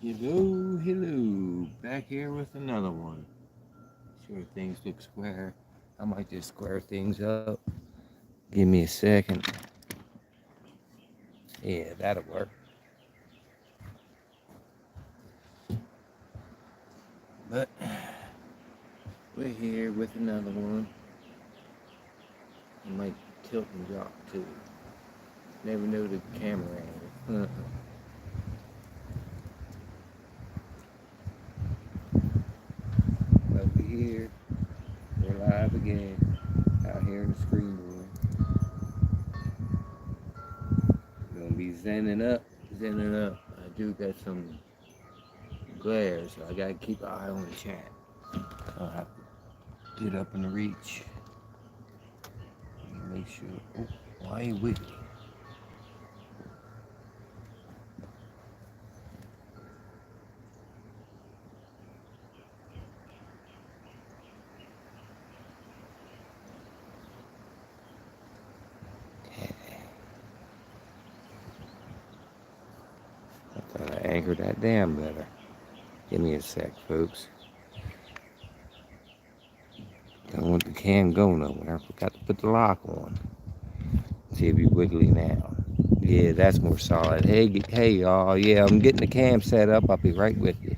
Hello, hello. Back here with another one. Sure things look square. I might just square things up. Give me a second. Yeah, that'll work. But we're here with another one. I might tilt and drop too. Never know the camera angle. Over here, we're live again. Out here in the screen room. We're gonna be zenning up. I do got some glare, so I gotta keep an eye on the chat. I'll have to get up in the reach. Make sure. Oh, why ain't wiggly? I thought I anchored that down better. Give me a sec, folks. Don't want the cam going nowhere. I forgot to put the lock on. See if you wiggly now. Yeah, that's more solid. Hey, y'all. Yeah, I'm getting the cam set up. I'll be right with you.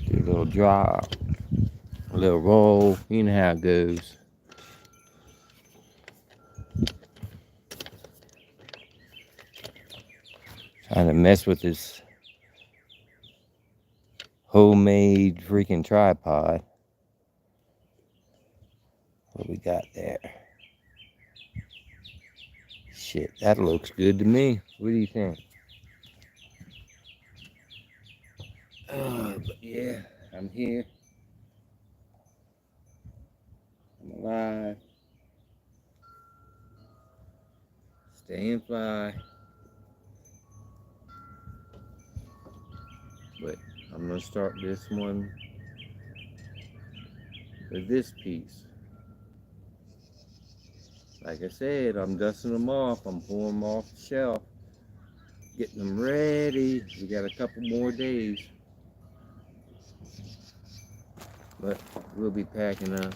Do a little drop, a little roll. You know how it goes. Trying to mess with this homemade freaking tripod. What we got there? Shit, that looks good to me. What do you think? But yeah, I'm here. I'm alive. Staying fly. But I'm gonna start this one with this piece. Like I said, I'm dusting them off. I'm pulling them off the shelf, getting them ready. We got a couple more days, but we'll be packing up.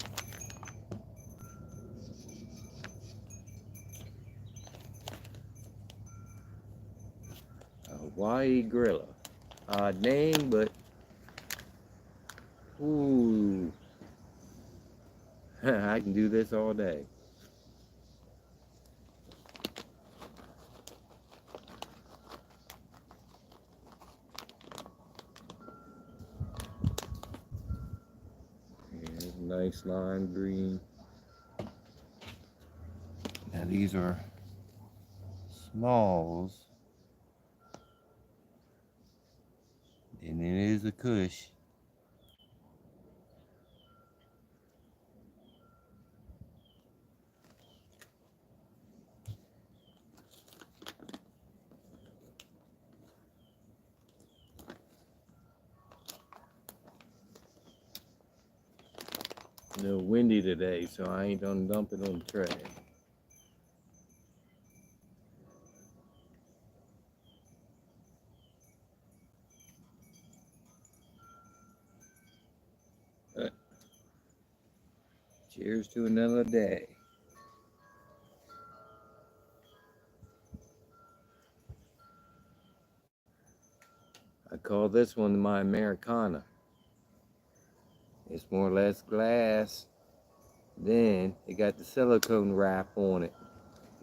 A Hawaii Grilla. Odd name, but ooh, I can do this all day. Yeah, nice lime green. Now these are smalls, and it is a Kush. A little windy today, so I ain't gonna dump it on the tray. But cheers to another day. I call this one my Americana. It's more or less glass. Then it got the silicone wrap on it.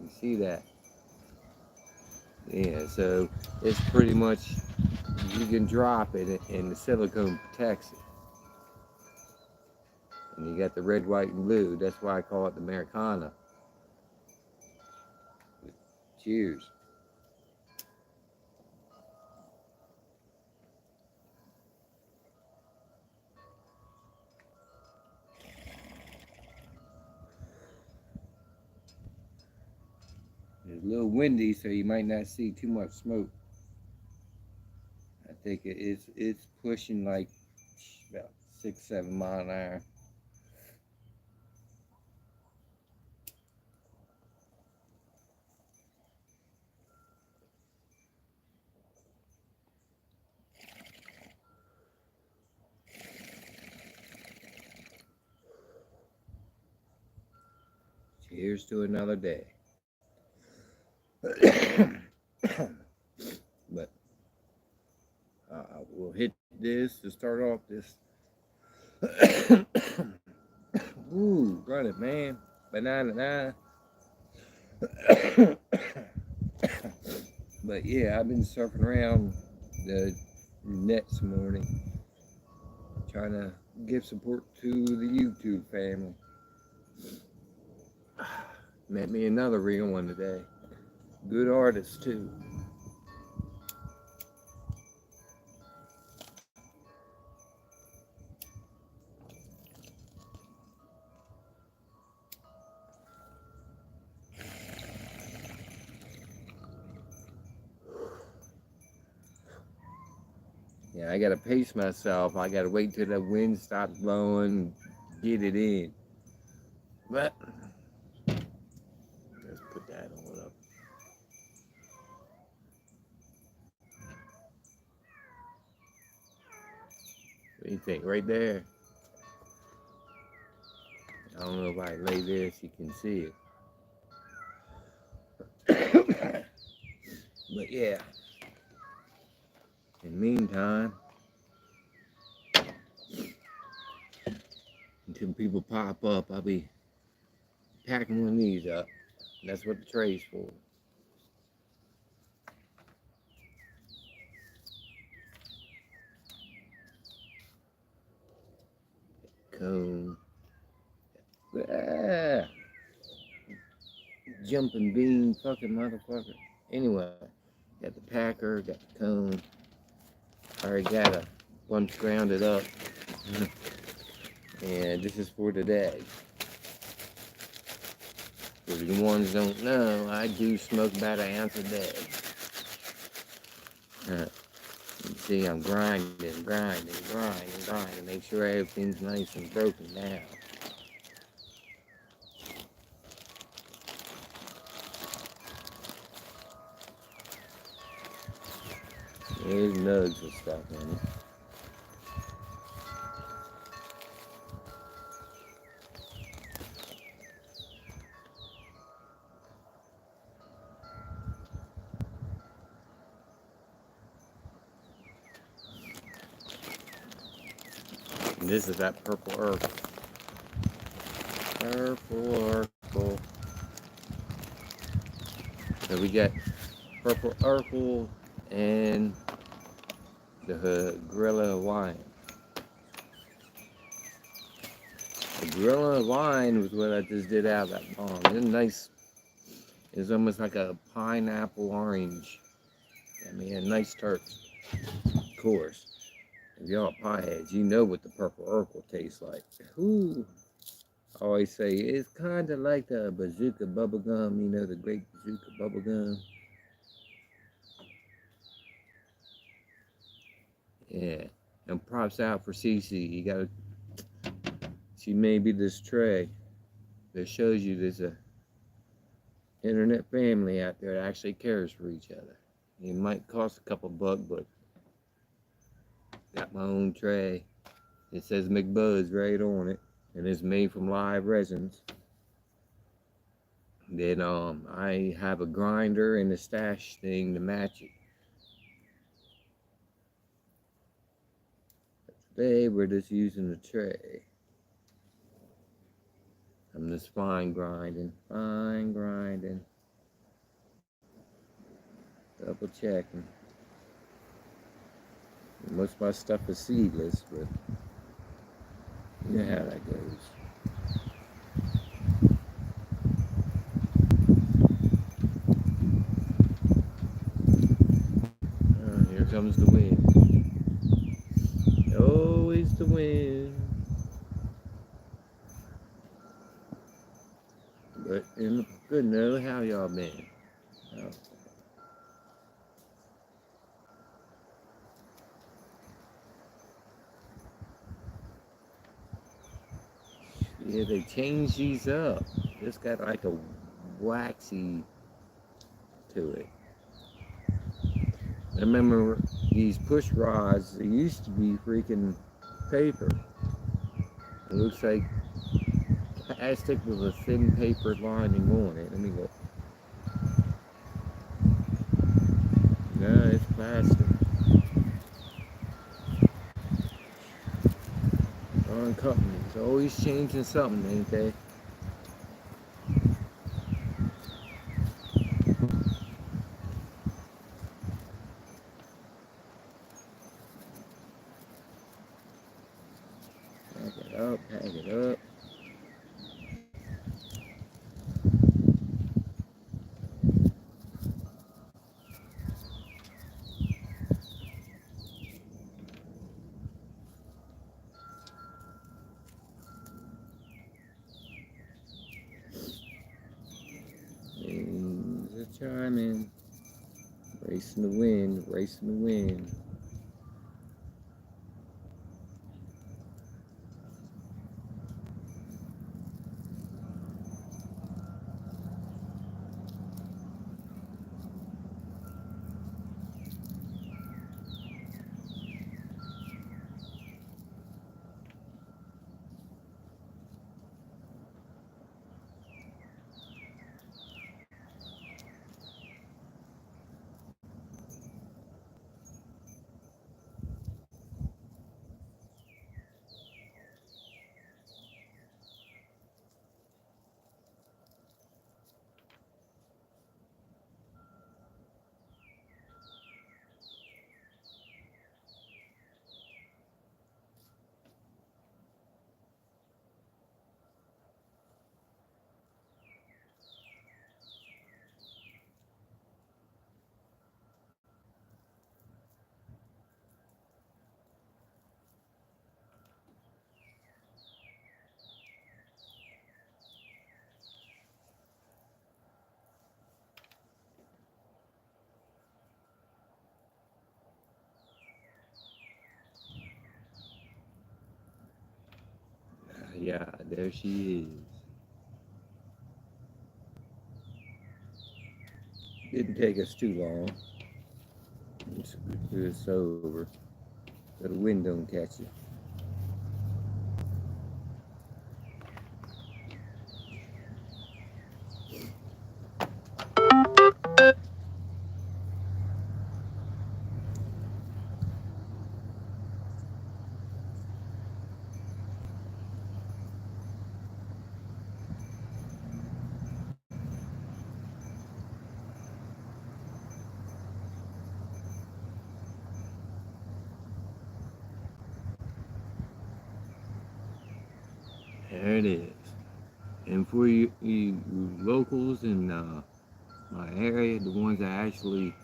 You see that? Yeah, so it's pretty much, you can drop it and the silicone protects it. And you got the red, white, and blue. That's why I call it the Americana. Cheers. It's a little windy, so you might not see too much smoke. I think it's pushing like about 6, 7 mile an hour. Here's to another day. But we'll hit this to start off this. Ooh, run it, man. Banana. But yeah, I've been surfing around the net this morning, trying to give support to the YouTube family. Met me another real one today. Good artist too. Yeah, I gotta pace myself. I gotta wait till the wind stops blowing, get it in. But let's put that on up. What do you think? Right there. I don't know if I lay this, you can see it. But yeah. In the meantime, until people pop up, I'll be packing one of these up. That's what the tray's for. Cone. Ah, jumping bean fucking motherfucker. Anyway, got the packer, got the cone. Already got a bunch grounded up. And this is for today. For the ones who don't know, I do smoke about an ounce a day. You see, I'm grinding, make sure everything's nice and broken down. There's nugs and stuff in it. And this is that purple Urkel. Purple Urkel. So we got purple Urkel and the Gorilla Hawaiian. The Gorilla Hawaiian was what I just did out of that bomb. It's nice. It's almost like a pineapple orange. I mean, a nice Turks. Of course, if y'all pieheads, you know what the purple Urkel tastes like. Ooh. I always say it's kind of like the bazooka bubblegum, you know, the great bazooka bubblegum. Yeah, and props out for Cece. You gotta, she made me this tray that shows you there's a internet family out there that actually cares for each other. It might cost a couple bucks, but got my own tray. It says McBuzz right on it, and it's made from live resins. Then I have a grinder and a stash thing to match it. Today we're just using the tray. I'm just fine grinding, double checking. Most of my stuff is seedless, but you know how that goes. Here comes the wind. Always the wind. But in good know how y'all been. Oh. Yeah, they changed these up. It's got like a waxy to it. I remember these push rods, they used to be freaking paper. It looks like Plastic with a thin paper lining on it. Let me look. No, it's plastic. Darn companies, always changing something, ain't they? Pack it up, pack it up. Winds are chiming, racing the wind, racing the wind. Yeah, there she is. Didn't take us too long. It's over. So the wind don't catch you. There it is. And for you locals in my area, the ones that actually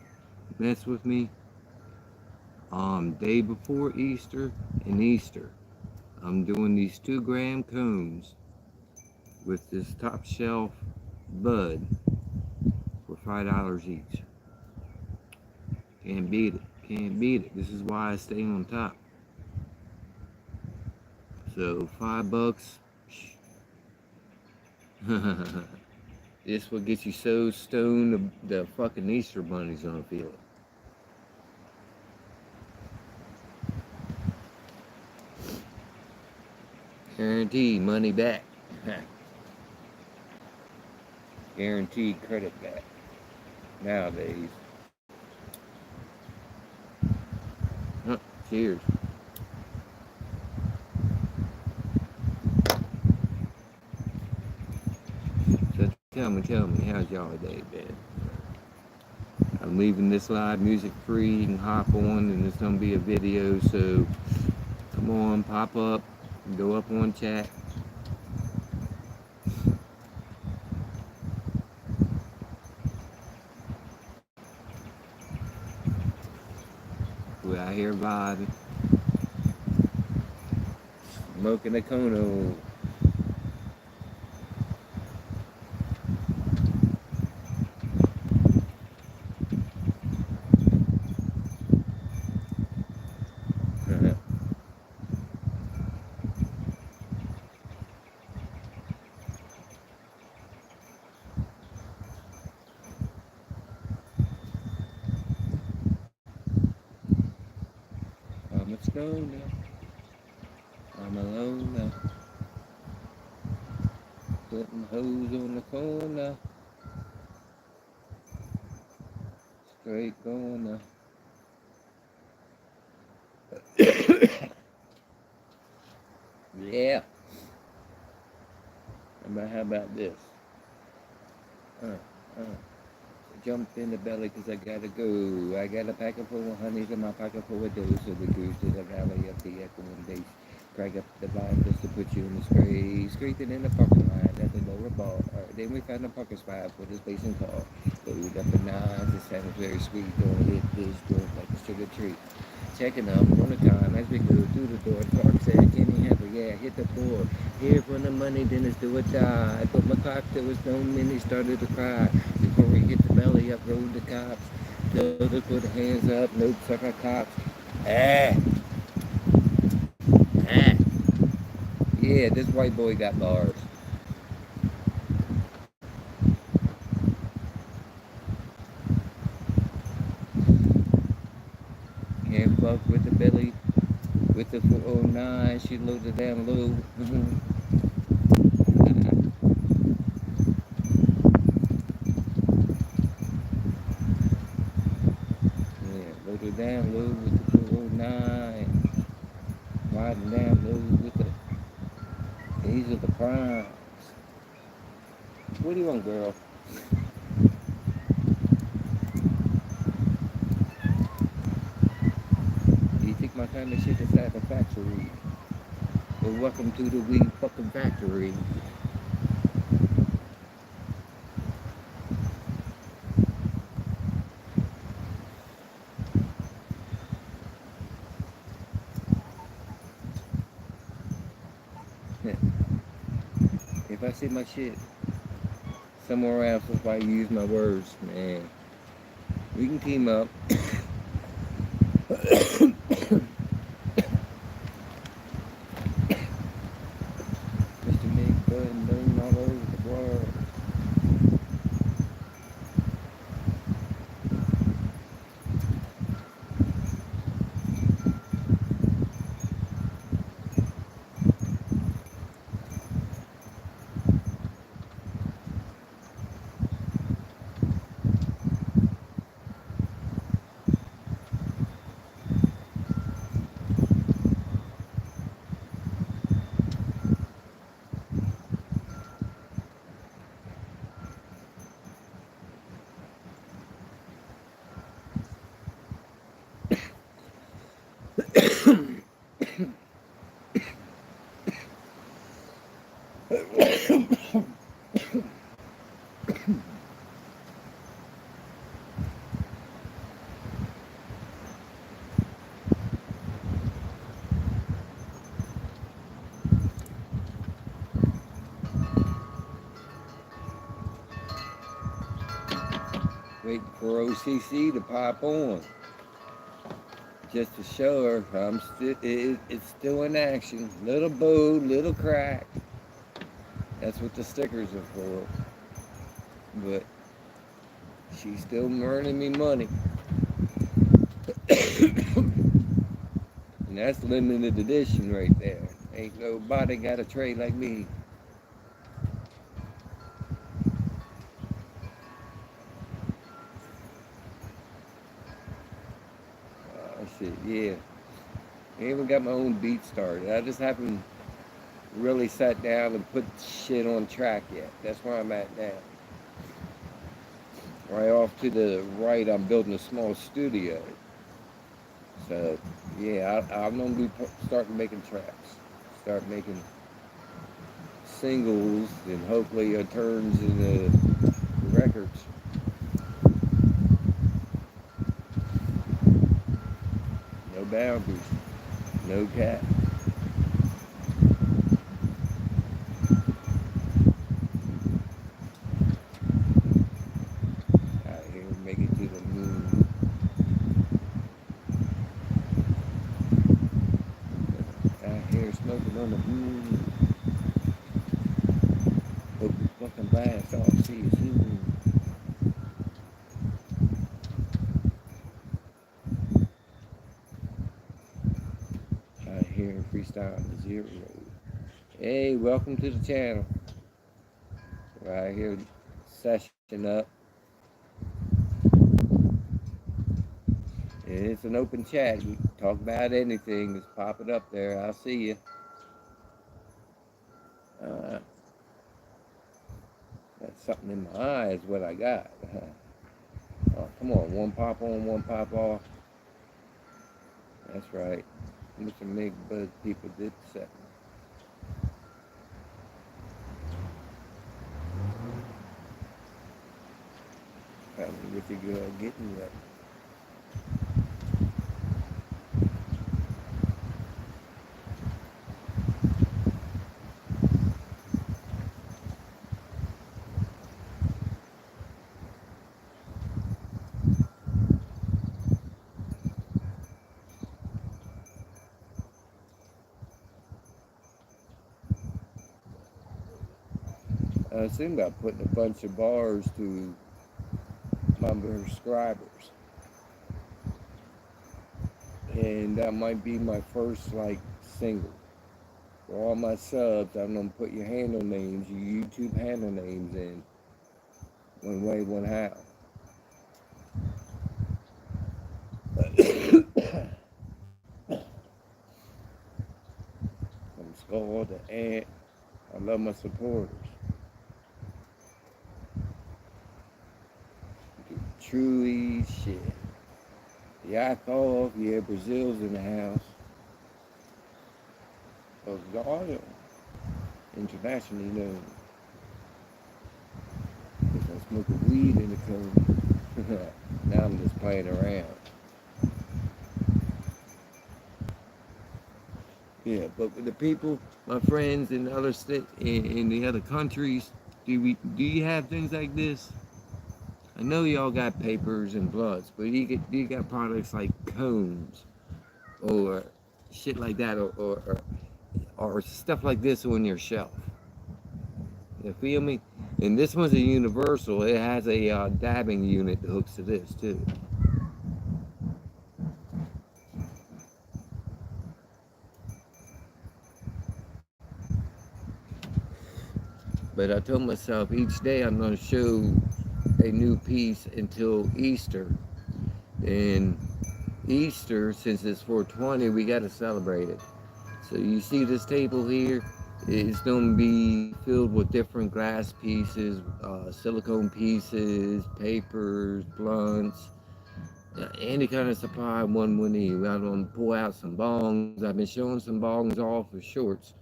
mess with me, day before Easter and Easter, I'm doing these 2 gram cones with this top shelf bud for $5 each. Can't beat it. Can't beat it. This is why I stay on top. So $5. This will get you so stoned the fucking Easter bunny's gonna feel it. Guaranteed money back. Guaranteed credit back. Nowadays. Cheers. So tell me, how's y'all day been? I'm leaving this live music free. You can hop on and it's gonna be a video, so come on, pop up, go up on chat. We're out here vibing. Smoking a Kono. Let's go now. I'm alone now. Putting hoes on the corner. Straight going. Yeah. How about this? Uh, uh. Jumped in the belly 'cause I gotta go. I got a packet full of honeys in my pocket full of dough. So the cruise to the valley up the echo and bass. Crank up the volume just to put you in the scrape. Scraping in the parking lot at the lower bar. Then we found a parking spot for this basin car. Load up the nines. It sounded very sweet. Gonna hit this joint like a sugar tree. Checking up on the time as we go through the door. Clark said, "Can you have it? Yeah, hit the floor. Here for the money, then it's do or die." I put my clock till was no minute, started to cry. Before we hit the belly up, rode the cops. Told us put the hands up, nope, sucker cops. Ah, ah. Yeah, this white boy got bars. Can't fuck with the belly, with the 409. She loaded down low. Yeah, loaded down low with the 409. Riding down low with the. These are the primes. What do you want, girl? Do you think my kind of shit is satisfactory? Well, welcome to the weed fucking factory. If I say my shit somewhere else, if I use my words, man, we can team up. Mr. Nick Button, known all over the world. Waiting for OCC to pop on. Just to show her I'm still, it's still in action. Little boo, little crack. That's what the stickers are for. But she's still earning me money. And that's limited edition right there. Ain't nobody got a tray like me. Shit, yeah. I even got my own beat started. I just haven't really sat down and put shit on track yet. That's where I'm at now. Right off to the right, I'm building a small studio. So, yeah, I'm gonna be starting making tracks. Start making singles, and hopefully it turns into records. No boundaries, no cap. Out here, make it to the moon. Out here, smoking on the moon. Hope you fucking blast off. See you soon. Out here, freestyle zero. Hey, welcome to the channel. Right here, session up. And it's an open chat. We can talk about anything. Just pop it up there. I'll see you. Uh, got something in my eye is what I got. Oh, come on. One pop on, one pop off. That's right. Mr. Mig Buzz people did set. Probably with your girl getting ready. I was thinking about putting a bunch of bars to my subscribers. And that might be my first like single. For all my subs, I'm gonna put your handle names, your YouTube handle names in. One way, one how. From Skull to Ant. I love my supporters. Truly shit. Yakov, yeah, Brazil's in the house. Osvaldo, internationally known. Because I'm smoking weed in the cone. Now I'm just playing around. Yeah, but with the people, my friends in other in the other countries, do you have things like this? I know y'all got papers and bloods, but do you got products like cones or shit like that, or stuff like this on your shelf? You feel me? And this one's a universal. It has a dabbing unit that hooks to this too. But I told myself each day I'm going to show a new piece until Easter. And Easter, since it's 420, we got to celebrate it. So you see this table here, it's going to be filled with different glass pieces, silicone pieces, papers, blunts, any kind of supply one would need. I'm going to pull out some bongs. I've been showing some bongs off for shorts,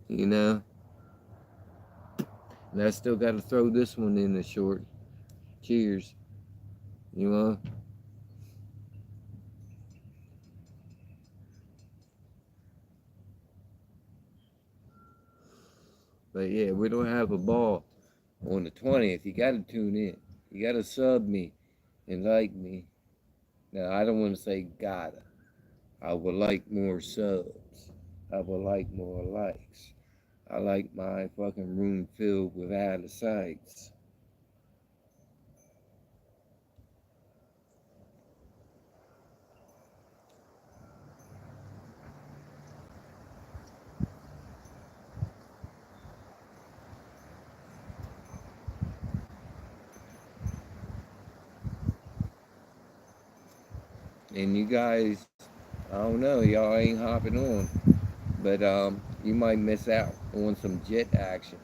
you know. And I still got to throw this one in the short. Cheers, you know. But yeah, we don't have a ball on the 20th. You got to tune in. You got to sub me and like me. Now, I don't want to say gotta. I would like more subs. I would like more likes. I like my fucking room filled with out of sights. And you guys, I don't know, y'all ain't hopping on, but you might miss out on some jet action.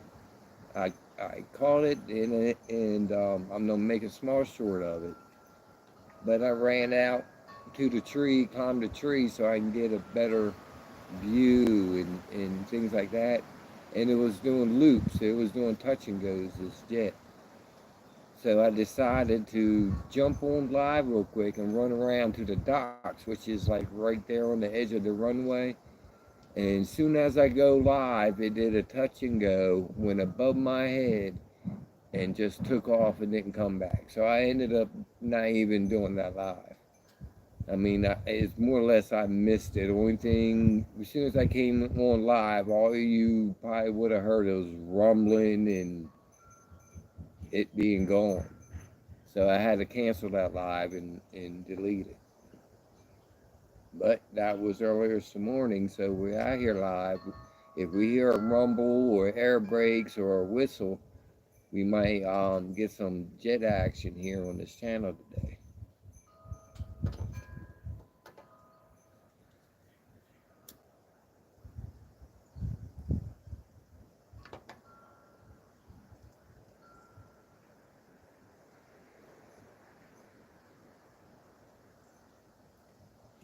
I caught it and I'm gonna make a small short of it. But I ran out to the tree, climbed the tree so I can get a better view and things like that. And it was doing loops. It was doing touch and goes, this jet. So I decided to jump on live real quick and run around to the docks, which is like right there on the edge of the runway. And as soon as I go live, it did a touch and go, went above my head, and just took off and didn't come back. So I ended up not even doing that live. I mean, it's more or less I missed it. The only thing, as soon as I came on live, all of you probably would have heard it was rumbling and it being gone. So I had to cancel that live and delete it. But that was earlier this morning, so we're out here live. If we hear a rumble or air brakes or a whistle, we might get some jet action here on this channel today.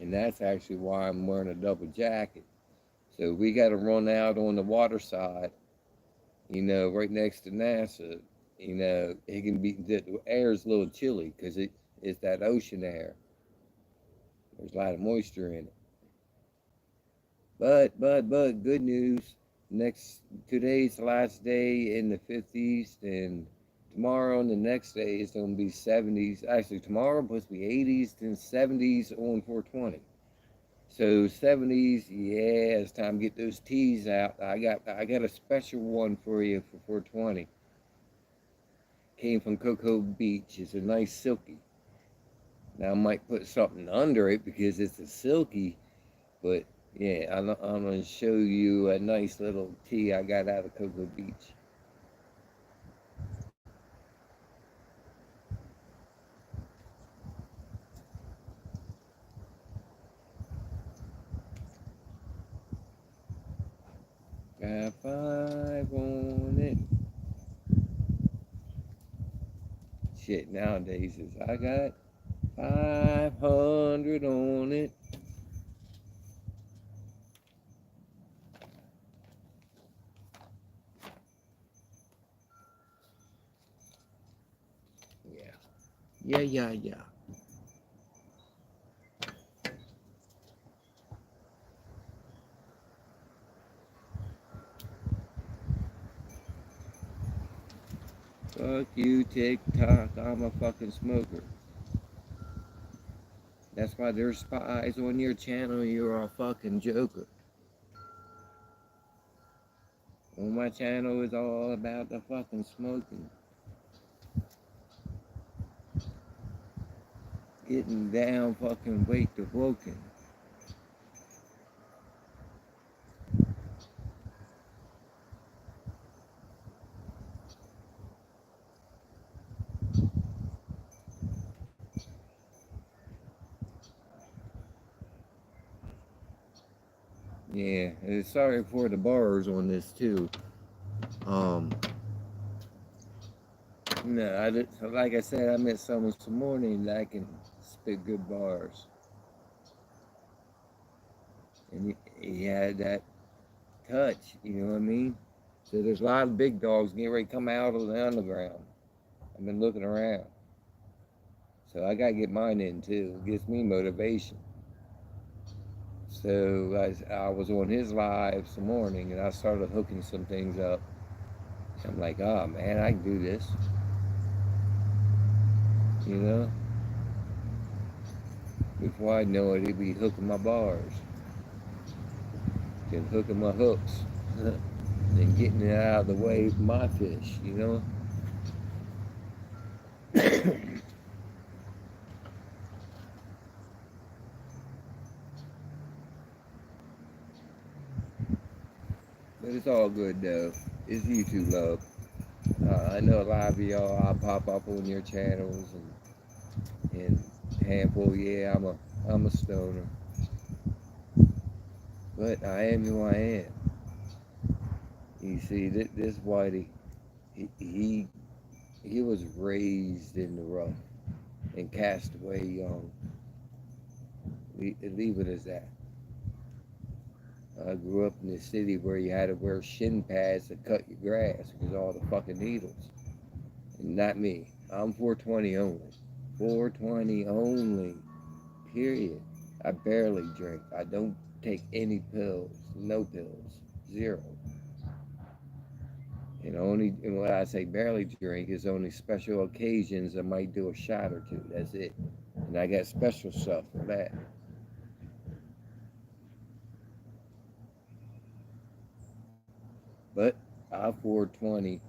And that's actually why I'm wearing a double jacket. So we got to run out on the water side, right next to NASA. It can be, the air is a little chilly because it's that ocean air. There's a lot of moisture in it. But, good news. Today's the last day in the 50s, and tomorrow and the next day it's going to be 70s. Actually, tomorrow supposed to be 80s, then 70s on 420. So 70s, yeah, it's time to get those teas out. I got a special one for you for 420. Came from Cocoa Beach. It's a nice silky. Now I might put something under it because it's a silky, but yeah, I'm gonna show you a nice little tea I got out of Cocoa Beach. Got 5 on it. Shit, nowadays is I got 500 on it. Yeah. Fuck you, TikTok. I'm a fucking smoker. That's why there's spies on your channel. You're a fucking joker. On my channel is all about the fucking smoking. Getting down, fucking wake the woken. Yeah, sorry for the bars on this too. Um, no, like I said, I met someone this morning that can spit good bars, and he had that touch. You know what I mean? So there's a lot of big dogs getting ready to come out of the underground. I've been looking around, so I gotta get mine in too. It gives me motivation. So I was on his live this morning, and I started hooking some things up. I'm like, oh man, I can do this. You know, before I know it, he'd be hooking my bars, then hooking my hooks, then getting it out of the way of my fish. But it's all good though. It's YouTube love. I know a lot of y'all. I pop up on your channels and handful. Yeah, I'm a stoner, but I am who I am. You see, this Whitey, he he was raised in the rough and cast away young. Leave it as that. I grew up in the city where you had to wear shin pads to cut your grass because all the fucking needles. And not me. I'm 420 only. 420 only. Period. I barely drink. I don't take any pills. No pills. Zero. And when I say barely drink, is only special occasions I might do a shot or two. That's it. And I got special stuff for that. But I'm 420,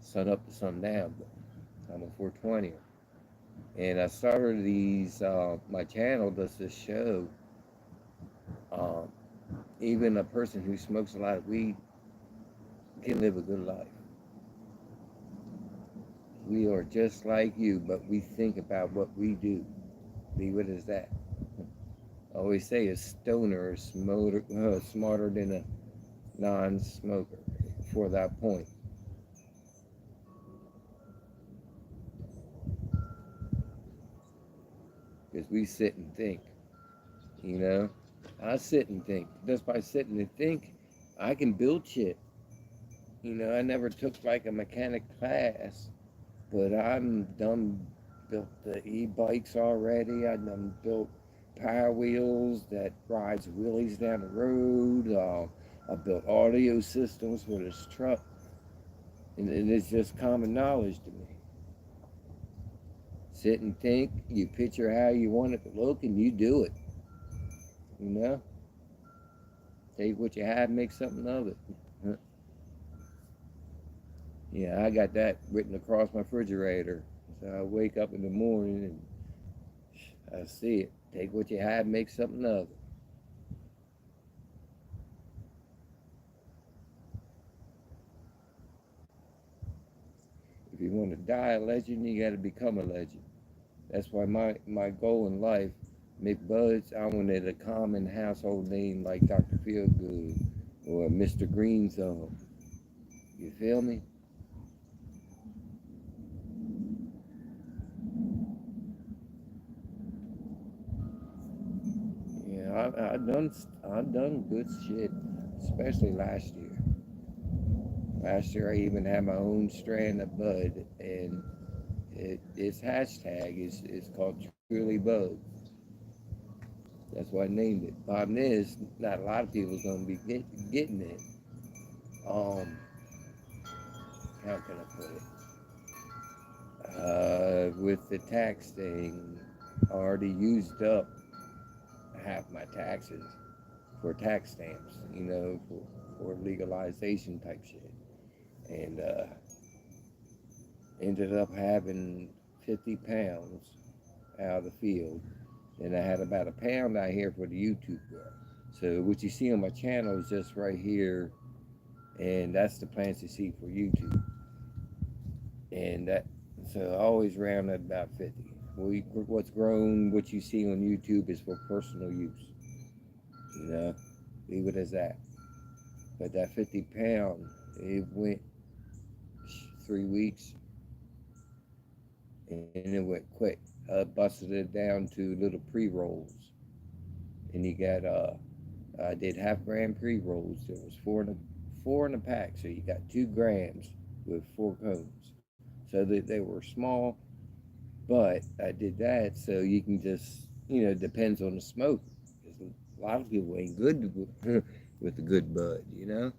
sun up to sundown. I'm a 420. And I started my channel does this show. Um, Even a person who smokes a lot of weed can live a good life. We are just like you, but we think about what we do. Leave it as that. I always say a stoner is smarter than a non-smoker for that point. Because we sit and think, you know. I sit and think. Just by sitting and think, I can build shit. You know, I never took like a mechanic class, but I'm done built the e-bikes already. I done built power wheels that rides wheelies down the road. I built audio systems for this truck, and it's just common knowledge to me. Sit and think. You picture how you want it to look, and you do it. You know, take what you have, make something of it. Yeah, I got that written across my refrigerator. So I wake up in the morning and I see it. Take what you have, make something of it. If you want to die a legend, you got to become a legend. That's why my goal in life, McBuds, I wanted a common household name like Dr. Feelgood or Mr. Green Zone. You feel me? Yeah, I done good shit, especially last year. Last year I even had my own strand of bud, and its hashtag is called Truly Bud. That's why I named it. Problem is, not a lot of people's gonna be getting it. Um, how can I put it? With the tax thing, I already used up half my taxes for tax stamps, you know, for legalization type shit. And ended up having 50 pounds out of the field. And I had about a pound out here for the YouTube grow. So what you see on my channel is just right here, and that's the plants you see for YouTube. And that, so I always round at about 50. What's grown, what you see on YouTube is for personal use. You know, leave it as that. But that 50 pound, it went 3 weeks, and it went quick. Busted it down to little pre rolls, and you got I did half-gram pre-rolls. There was four in a pack, so you got 2 grams with 4 cones. So they were small, but I did that so you can just, depends on the smoke. Because a lot of people ain't good with the good bud, you know.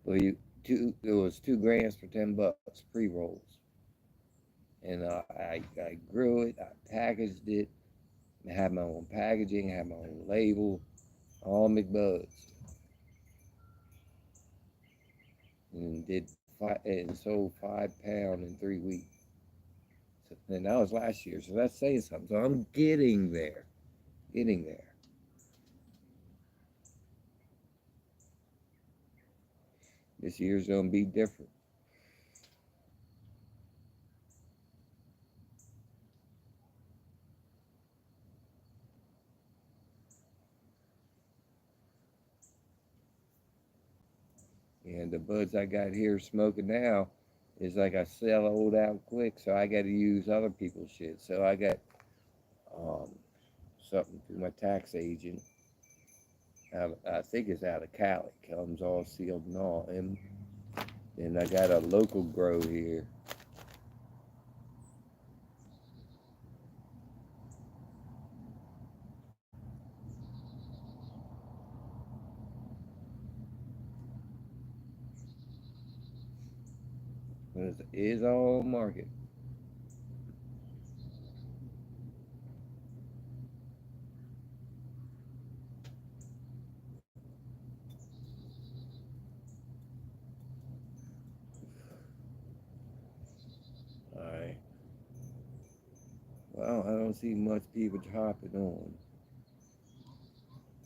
Well, it was 2 grams for $10 pre-rolls, and I grew it, I packaged it, I had my own packaging, had my own label, all McBuds, and did and sold 5 pound in 3 weeks. So, and that was last year, so that's saying something. So I'm getting there, getting there. This year's gonna be different. And the buds I got here smoking now is like I sell old out quick, so I got to use other people's shit. So I got um, something through my tax agent. I think it's out of Cali. Comes all sealed and all. And then I got a local grow here. It is all market. All right. Well, I don't see much people hopping on,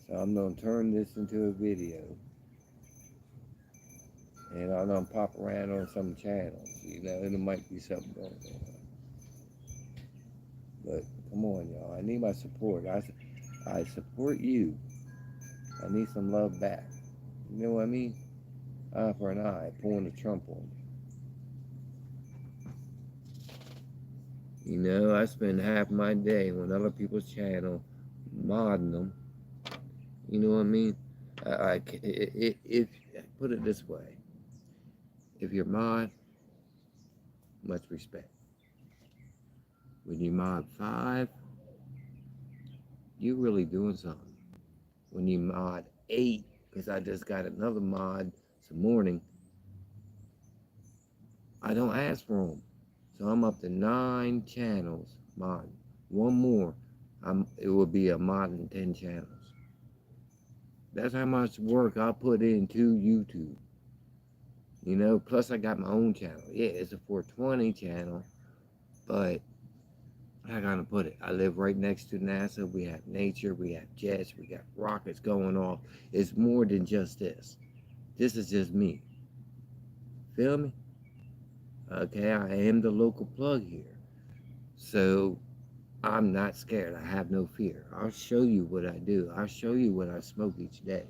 so I'm gonna turn this into a video. And I done pop around on some channels, you know, and there might be something going on. But come on, y'all. I need my support. I support you. I need some love back. You know what I mean? Eye for an eye, pulling the Trump on me. You know, I spend half my day on other people's channel, modding them. You know what I mean? If put it this way, if you're mod, much respect. When you mod 5, you really doing something. When you mod 8, because I just got another mod this morning, I don't ask for them. So I'm up to 9 channels mod. One more, it will be a mod in 10 channels. That's how much work I put into YouTube. You know, plus I got my own channel. Yeah, it's a 420 channel, but how can I put it? I live right next to NASA. We have nature, we have jets, we got rockets going off. It's more than just this. This is just me. Feel me? Okay, I am the local plug here. So I'm not scared. I have no fear. I'll show you what I do. I'll show you what I smoke each day.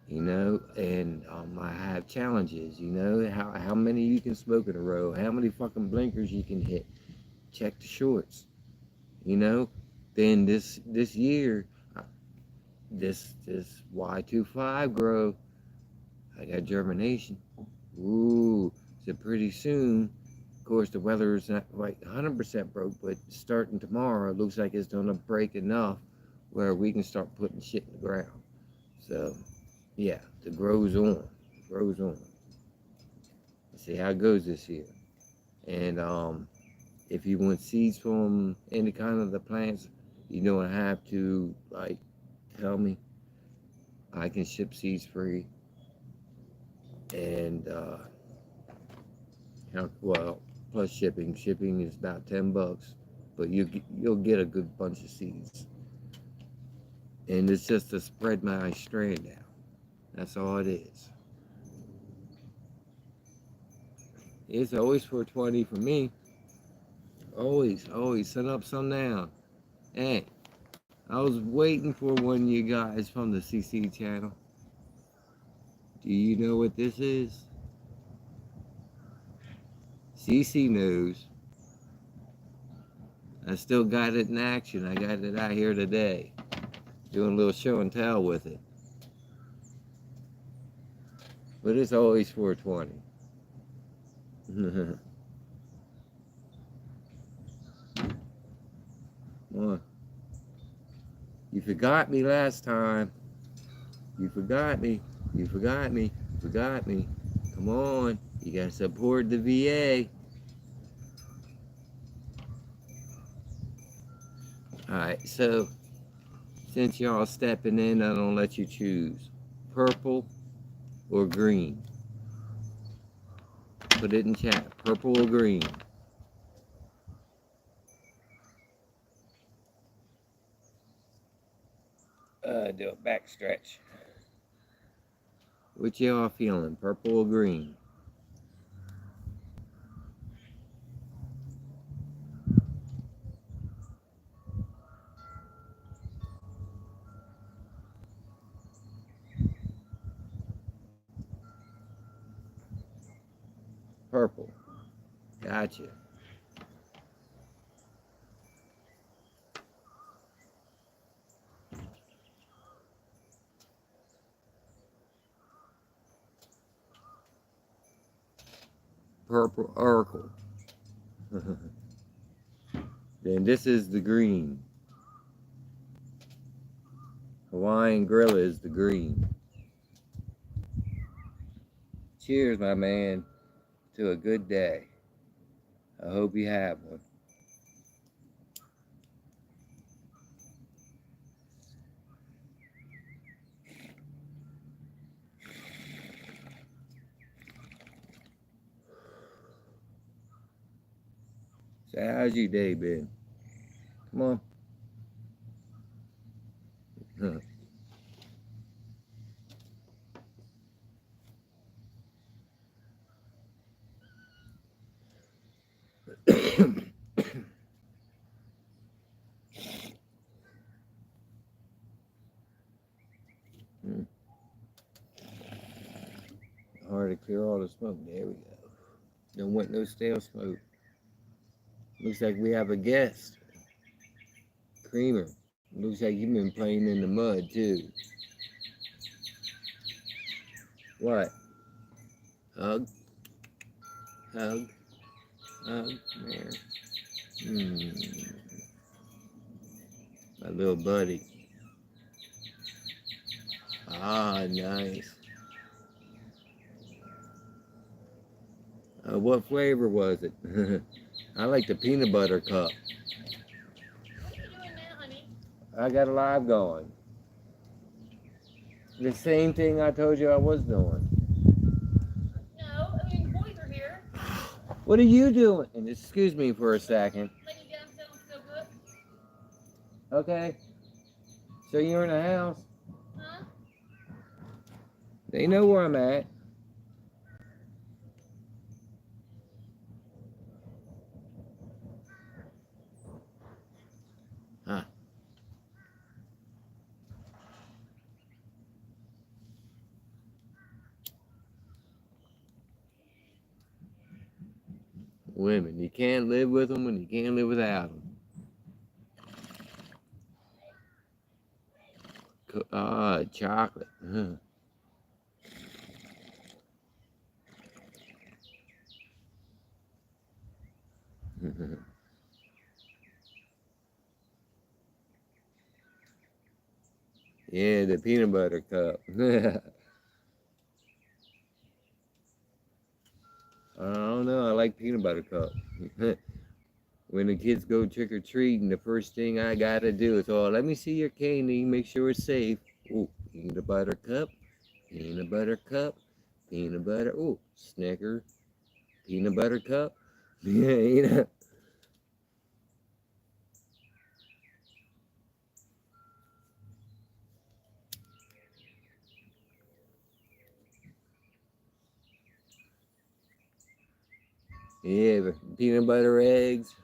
You know, and I have challenges, you know, how many you can smoke in a row, how many fucking blinkers you can hit. Check the shorts, you know. Then this year, this Y25 grow, I got germination. Ooh, so pretty soon, of course, the weather is not like 100% broke, but starting tomorrow, it looks like it's gonna break enough where we can start putting shit in the ground. So, yeah, the grows on, grows on. Let's see how it goes this year. And if you want seeds from any kind of the plants, you don't have to like tell me. I can ship seeds free. And well, plus shipping. Shipping is about $10, but you'll get a good bunch of seeds. And it's just to spread my strand out. That's all it is. It's always 420 for me. Always, always. Sun up, sun down. Hey, I was waiting for one of you guys from the CC channel. Do you know what this is? CC knows. I still got it in action. I got it out here today. Doing a little show and tell with it. But it's always 420. Come on. You forgot me last time. You forgot me. You forgot me. You forgot me. Come on. You gotta support the VA. Alright, so since y'all stepping in, I don't let you choose purple or green. Put it in chat. Purple or green. Do a back stretch. Which y'all feeling? Purple or green? Purple. Gotcha. Purple Urkel. Then this is the green. Hawaiian Gorilla is the green. Cheers, my man, to a good day. I hope you have one. So how's your day been? Come on. Hard to clear all the smoke. There we go. Don't want no stale smoke. Looks like we have a guest. Creamer. Looks like you've been playing in the mud too. What? Hug? Hug? Hug? There. My little buddy. Ah, nice. What flavor was it? I like the peanut butter cup. What are you doing now, honey? I got a live going. The same thing I told you I was doing. No, I mean, boys are here. What are you doing? And excuse me for a second. Let you get them so good. Okay. So you're in the house. Huh? They know where I'm at. Huh. Women, you can't live with them and you can't live without them. Chocolate. Yeah, the peanut butter cup. I don't know. I like peanut butter cup. When the kids go trick or treating, the first thing I gotta do is, oh, let me see your candy, make sure it's safe. Ooh, peanut butter cup, peanut butter cup, peanut butter. Ooh, Snicker, peanut butter cup. Yeah, you know. Yeah, peanut butter eggs.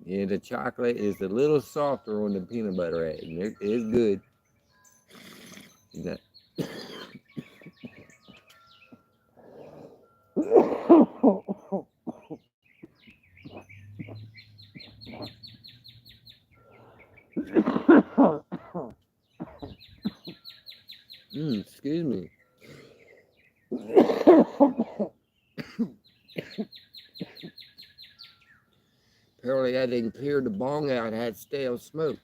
Yeah, the chocolate is a little softer on the peanut butter egg. It is good. Excuse me. Apparently I didn't clear the bong out. I had stale smoke.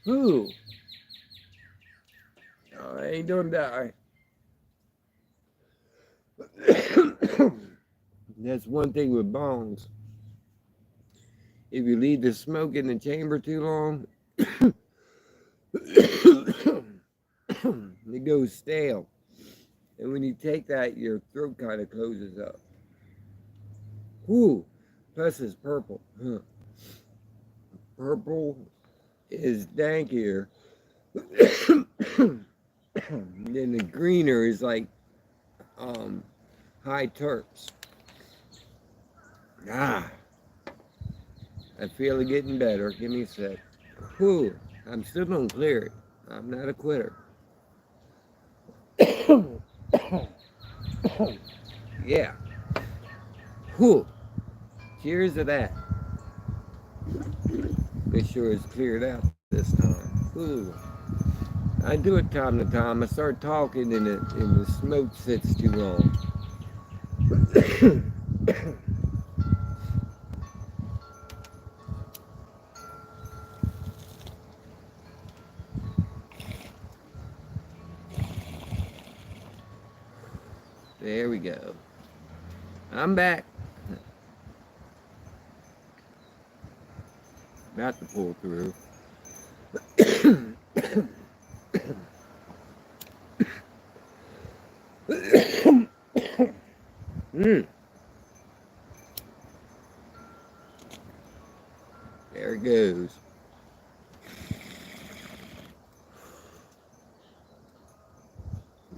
Ooh. Oh, I ain't gonna die. That's one thing with bongs. If you leave the smoke in the chamber too long, it goes stale. And when you take that, your throat kind of closes up. Ooh, plus it's purple. Huh. Purple is dankier. Then the greener is like high terps. Ah, I feel it getting better. Give me a sec. Whew, I'm still gonna clear it. I'm not a quitter. Yeah. Whew. Cheers to that. Make sure it's cleared out this time. Ooh. I do it time to time. I start talking and the smoke sits too long. There we go. I'm back. About to pull through. Mm. There it goes.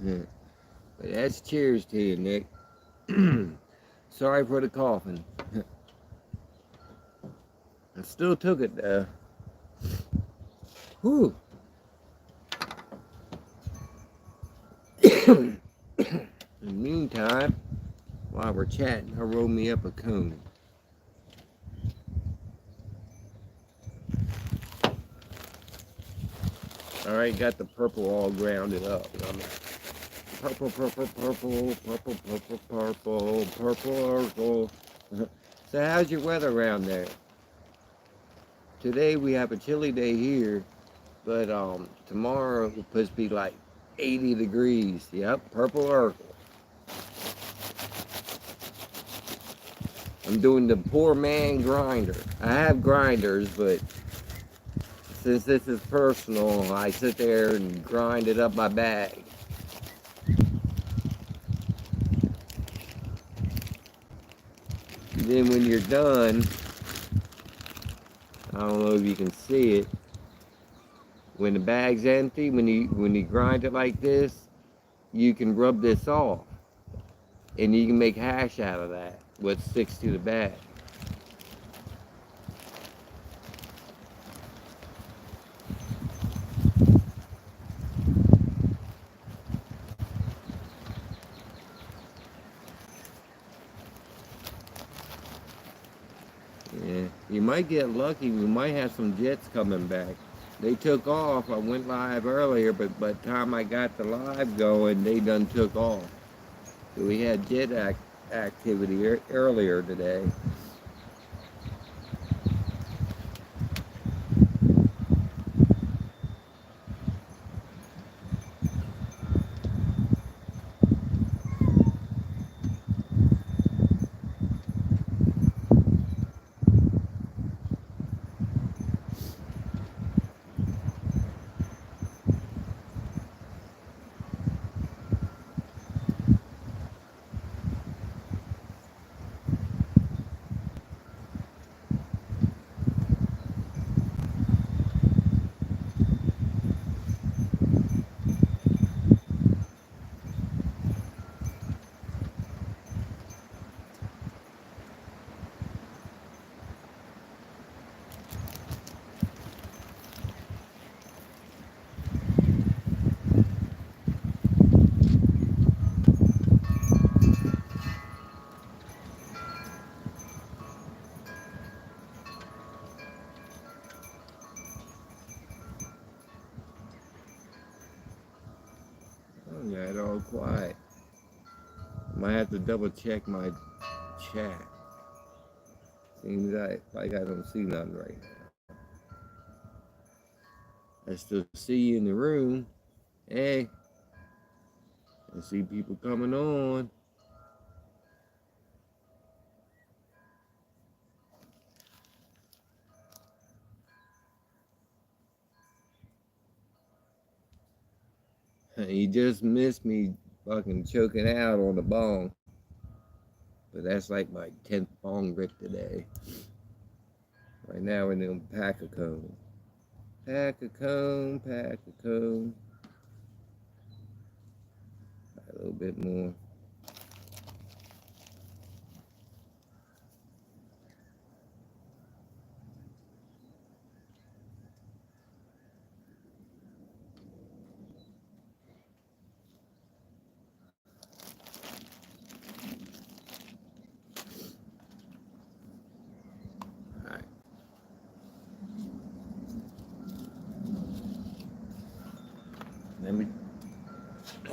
Mm. But that's cheers to you, Nick. Sorry for the coughing. I still took it though. Whew. In the meantime, while we're chatting, I rolled me up a cone. Alright, got the purple all grounded up. Purple, purple, purple, purple, purple, purple, purple, purple. So how's your weather around there? Today we have a chilly day here, but tomorrow it's supposed to be like 80 degrees. Yep, purple Urkel. I'm doing the poor man grinder. I have grinders, but since this is personal, I sit there and grind it up my bag. And then when you're done, I don't know if you can see it. When the bag's empty, when you grind it like this, you can rub this off, and you can make hash out of that. What sticks to the bag. Yeah, you might get lucky. We might have some jets coming back. They took off. I went live earlier, but by the time I got the live going, they done took off. So we had jet activity earlier today. Oh, yeah, it all quiet. Might have to double check my chat. Seems like I don't see nothing right now. I still see you in the room. Hey, I see people coming on. You just missed me fucking choking out on the bong. But that's like my 10th bong rip today. Right now we're doing pack a cone. Pack a cone, pack a cone. A little bit more.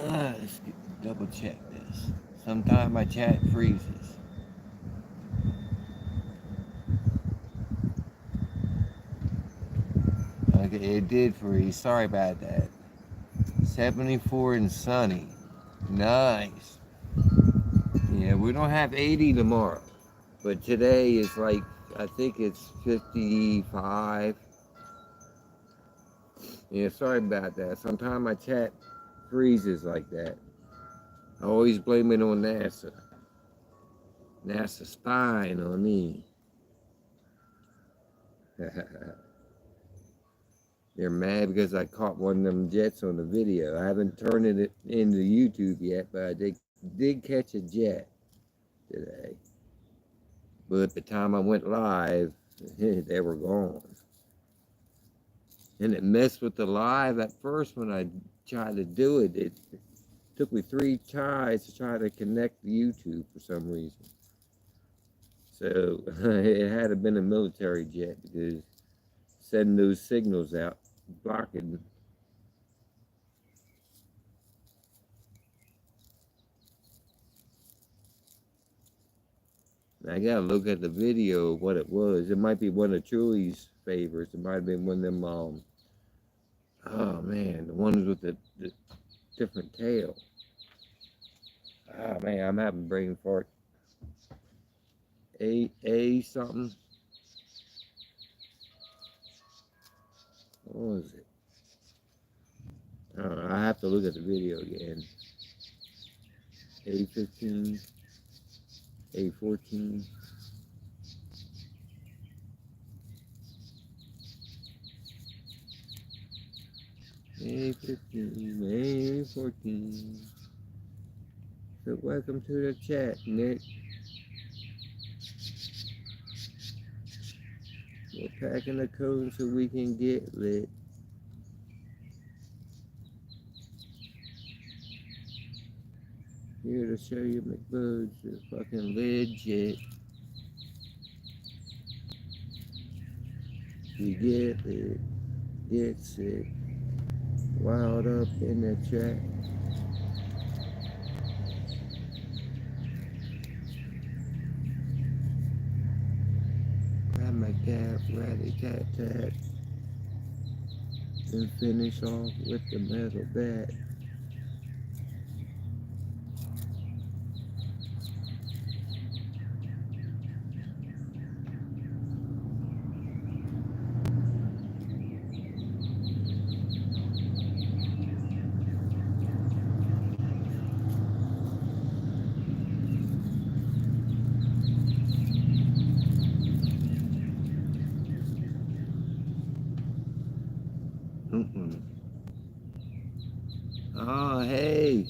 Alright. Let's double check this. Sometimes my chat freezes. Okay, it did freeze. Sorry about that. 74 and sunny. Nice. Yeah, we don't have 80 tomorrow. But today is like, I think it's 55. Yeah, sorry about that. Sometimes my chat freezes like that. I always blame it on NASA. NASA spying on me. They're mad because I caught one of them jets on the video. I haven't turned it into YouTube yet, but I did catch a jet today. But at the time I went live, they were gone. And it messed with the live at first when I tried to do it. It took me 3 tries to try to connect to YouTube for some reason. So it had to have been a military jet because sending those signals out, blocking. I gotta look at the video of what it was. It might be one of Chewy's favorites. It might have been one of them, oh man, the ones with the different tail. Oh man, I'm having brain fart. A something. What was it? I don't know. I have to look at the video again. A15, A14. A15, A14. So welcome to the chat, Nick. We're packing the code so we can get lit. Here to show you McBuds are fucking legit. We get lit, get sick, wild up in the chat. Grab my cat, ratty tat tat, and finish off with the metal bat. Oh, hey.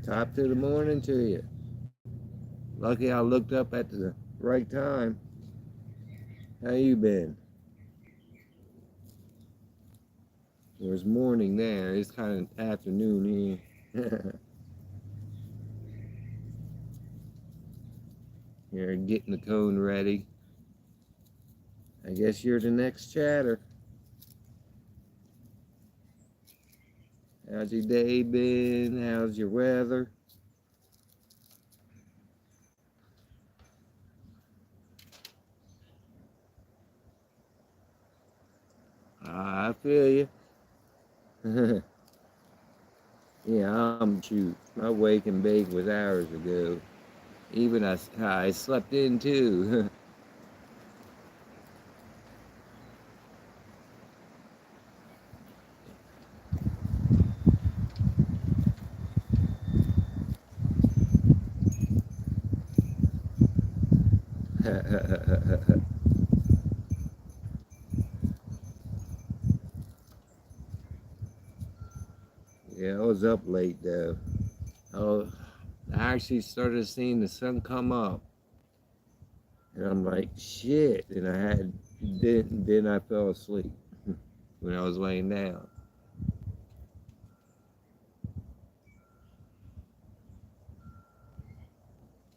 Top to the morning to you. Lucky I looked up at the right time. How you been? It was morning there. It's kind of afternoon here. You're getting the cone ready. I guess you're the next chatter. How's your day been? How's your weather? I feel you. Yeah, shoot. My wake and bake was hours ago. Even I slept in too. Yeah, I was up late though. Oh, I actually started seeing the sun come up, and I'm like, shit. And then I fell asleep when I was laying down.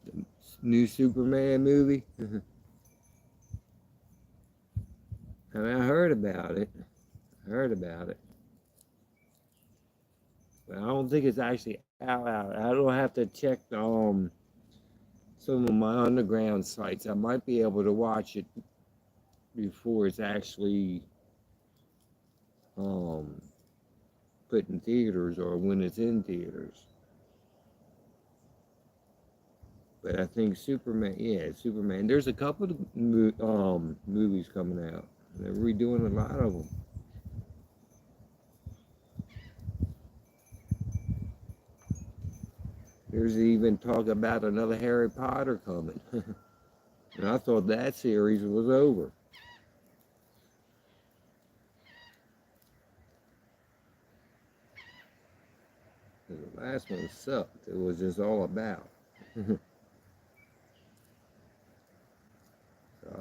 The new Superman movie. I mean, I heard about it. But I don't think it's actually out. I don't have to check some of my underground sites. I might be able to watch it before it's actually put in theaters or when it's in theaters. But I think Superman. There's a couple of movies coming out. They're redoing a lot of them. There's even talk about another Harry Potter coming. And I thought that series was over. 'Cause the last one sucked. It was just all about. So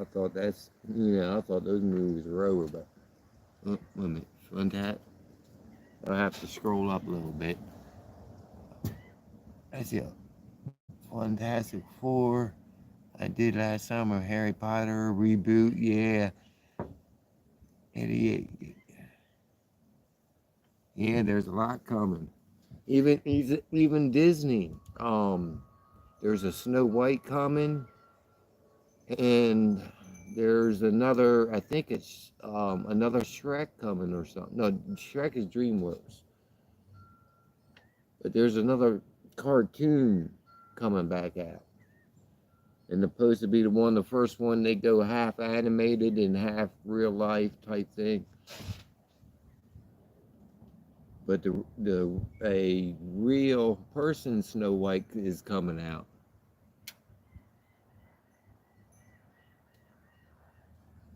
I thought I thought those movies were over, but wait a minute, Fantastic. I'll have to scroll up a little bit. That's it. Fantastic Four. I did last summer. Harry Potter reboot. Yeah. 88. Yeah, there's a lot coming. Even Disney. There's a Snow White coming, and there's another. I think it's another Shrek coming or something. No, Shrek is DreamWorks, but there's another cartoon coming back out, and it's supposed to be the first one they go half animated and half real life type thing. But a real person Snow White is coming out.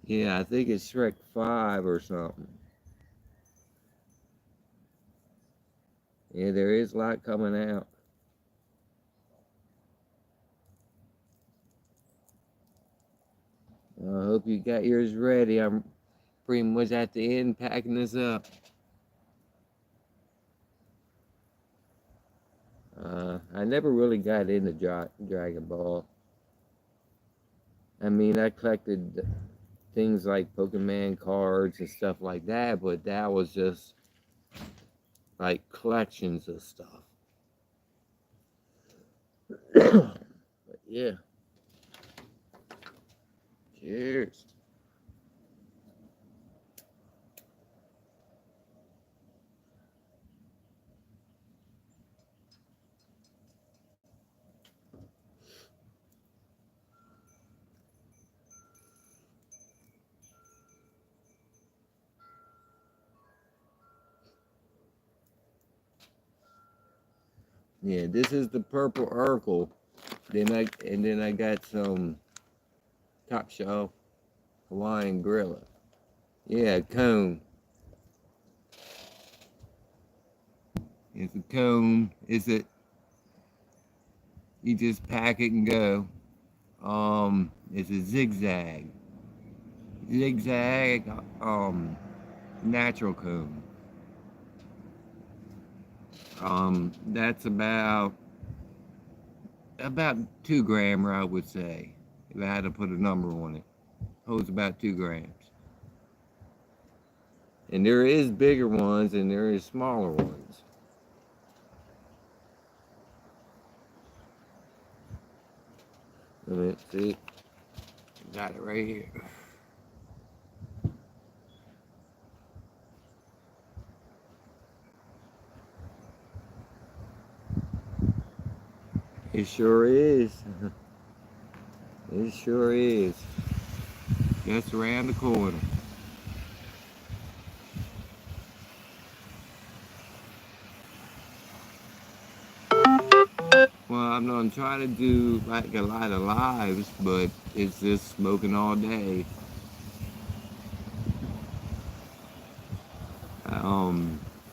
Yeah, I think it's Shrek 5 or something. Yeah, there is a lot coming out. I hope you got yours ready. I'm pretty much at the end packing this up. I never really got into Dragon Ball. I mean, I collected things like Pokemon cards and stuff like that, but that was just like collections of stuff. But yeah, cheers. Yeah, this is the purple Urkel. Then I got some Top Shelf Hawaiian Gorilla. Yeah, cone. It's a cone. You just pack it and go. It's a zigzag. Zigzag natural cone. That's about 2 gram, I would say, if I had to put a number on it. Holds about 2 grams. And there is bigger ones and there is smaller ones. Let's see. Got it right here. It sure is. It sure is. Just around the corner. Well, I'm gonna try to do like a lot of lives, but it's just smoking all day.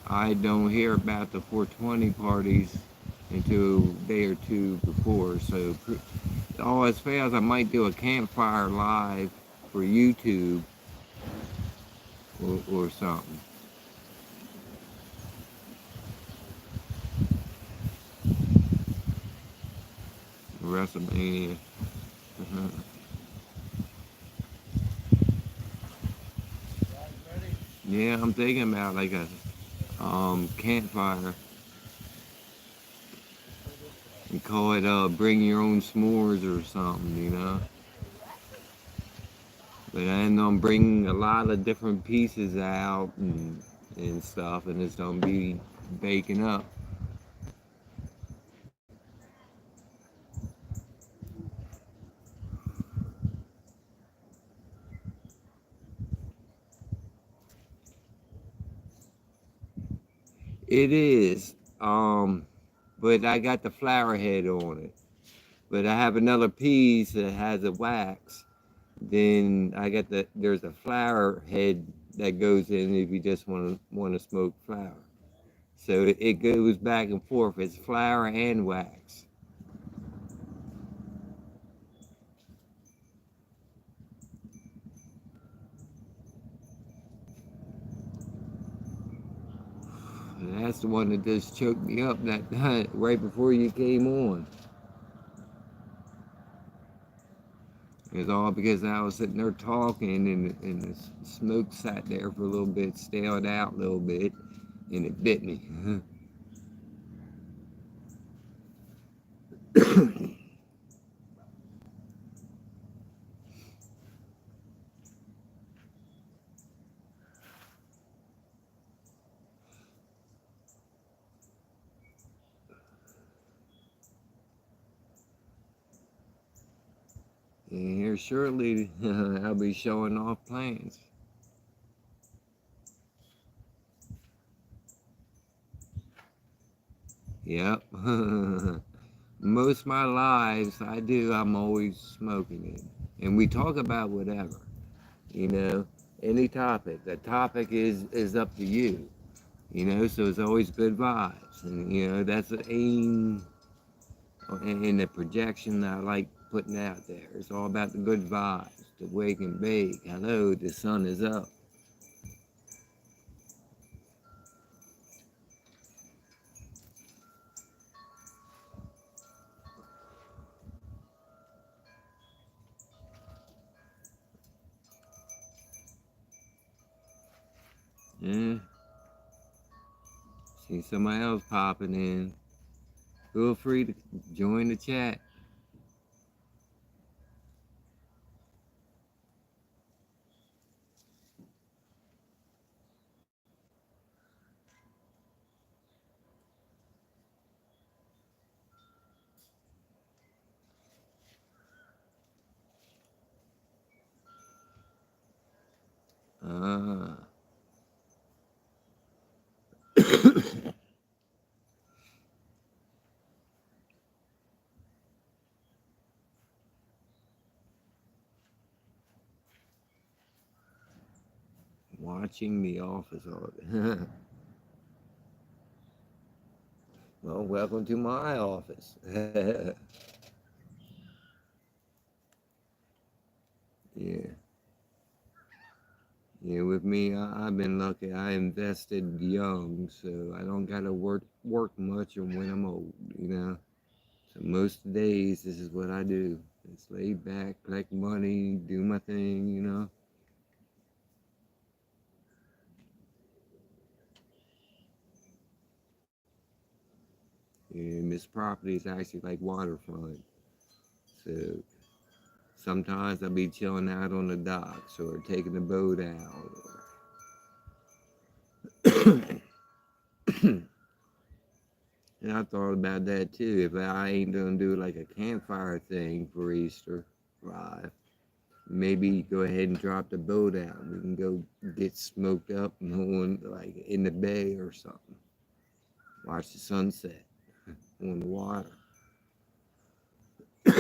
I don't hear about the 420 parties until a day or two before, so all else fails, I might do a campfire live for YouTube or something. WrestleMania. Yeah, I'm thinking about like a campfire and call it bring your own s'mores or something. But then I'm bringing a lot of different pieces out and stuff, and it's gonna be baking up. It is. but I got the flower head on it. But I have another piece that has a wax. Then I got there's a flower head that goes in if you just want to smoke flower. So it goes back and forth. It's flower and wax. And that's the one that just choked me up that night right before you came on. It's all because I was sitting there talking and the smoke sat there for a little bit, stalled out a little bit, and it bit me. And here shortly, I'll be showing off plants. Yep. Most of my lives, I'm always smoking it. And we talk about whatever, any topic. The topic is up to you, so it's always good vibes. And, that's the aim and the projection that I like putting out there. It's all about the good vibes, the wake and bake. Hello, the sun is up. Yeah. See somebody else popping in. Feel free to join the chat. Ah. Watching The Office all day. Well, welcome to my office. Yeah. Yeah, with me, I've been lucky. I invested young, so I don't gotta work much or when I'm old. So most days, this is what I do. Just lay back, collect money, do my thing. And this property is actually like waterfront. So sometimes I'll be chilling out on the docks or taking the boat out. And I thought about that too. If I ain't gonna do like a campfire thing for Easter 5, maybe go ahead and drop the boat out. We can go get smoked up and on like in the bay or something. Watch the sunset on the water. My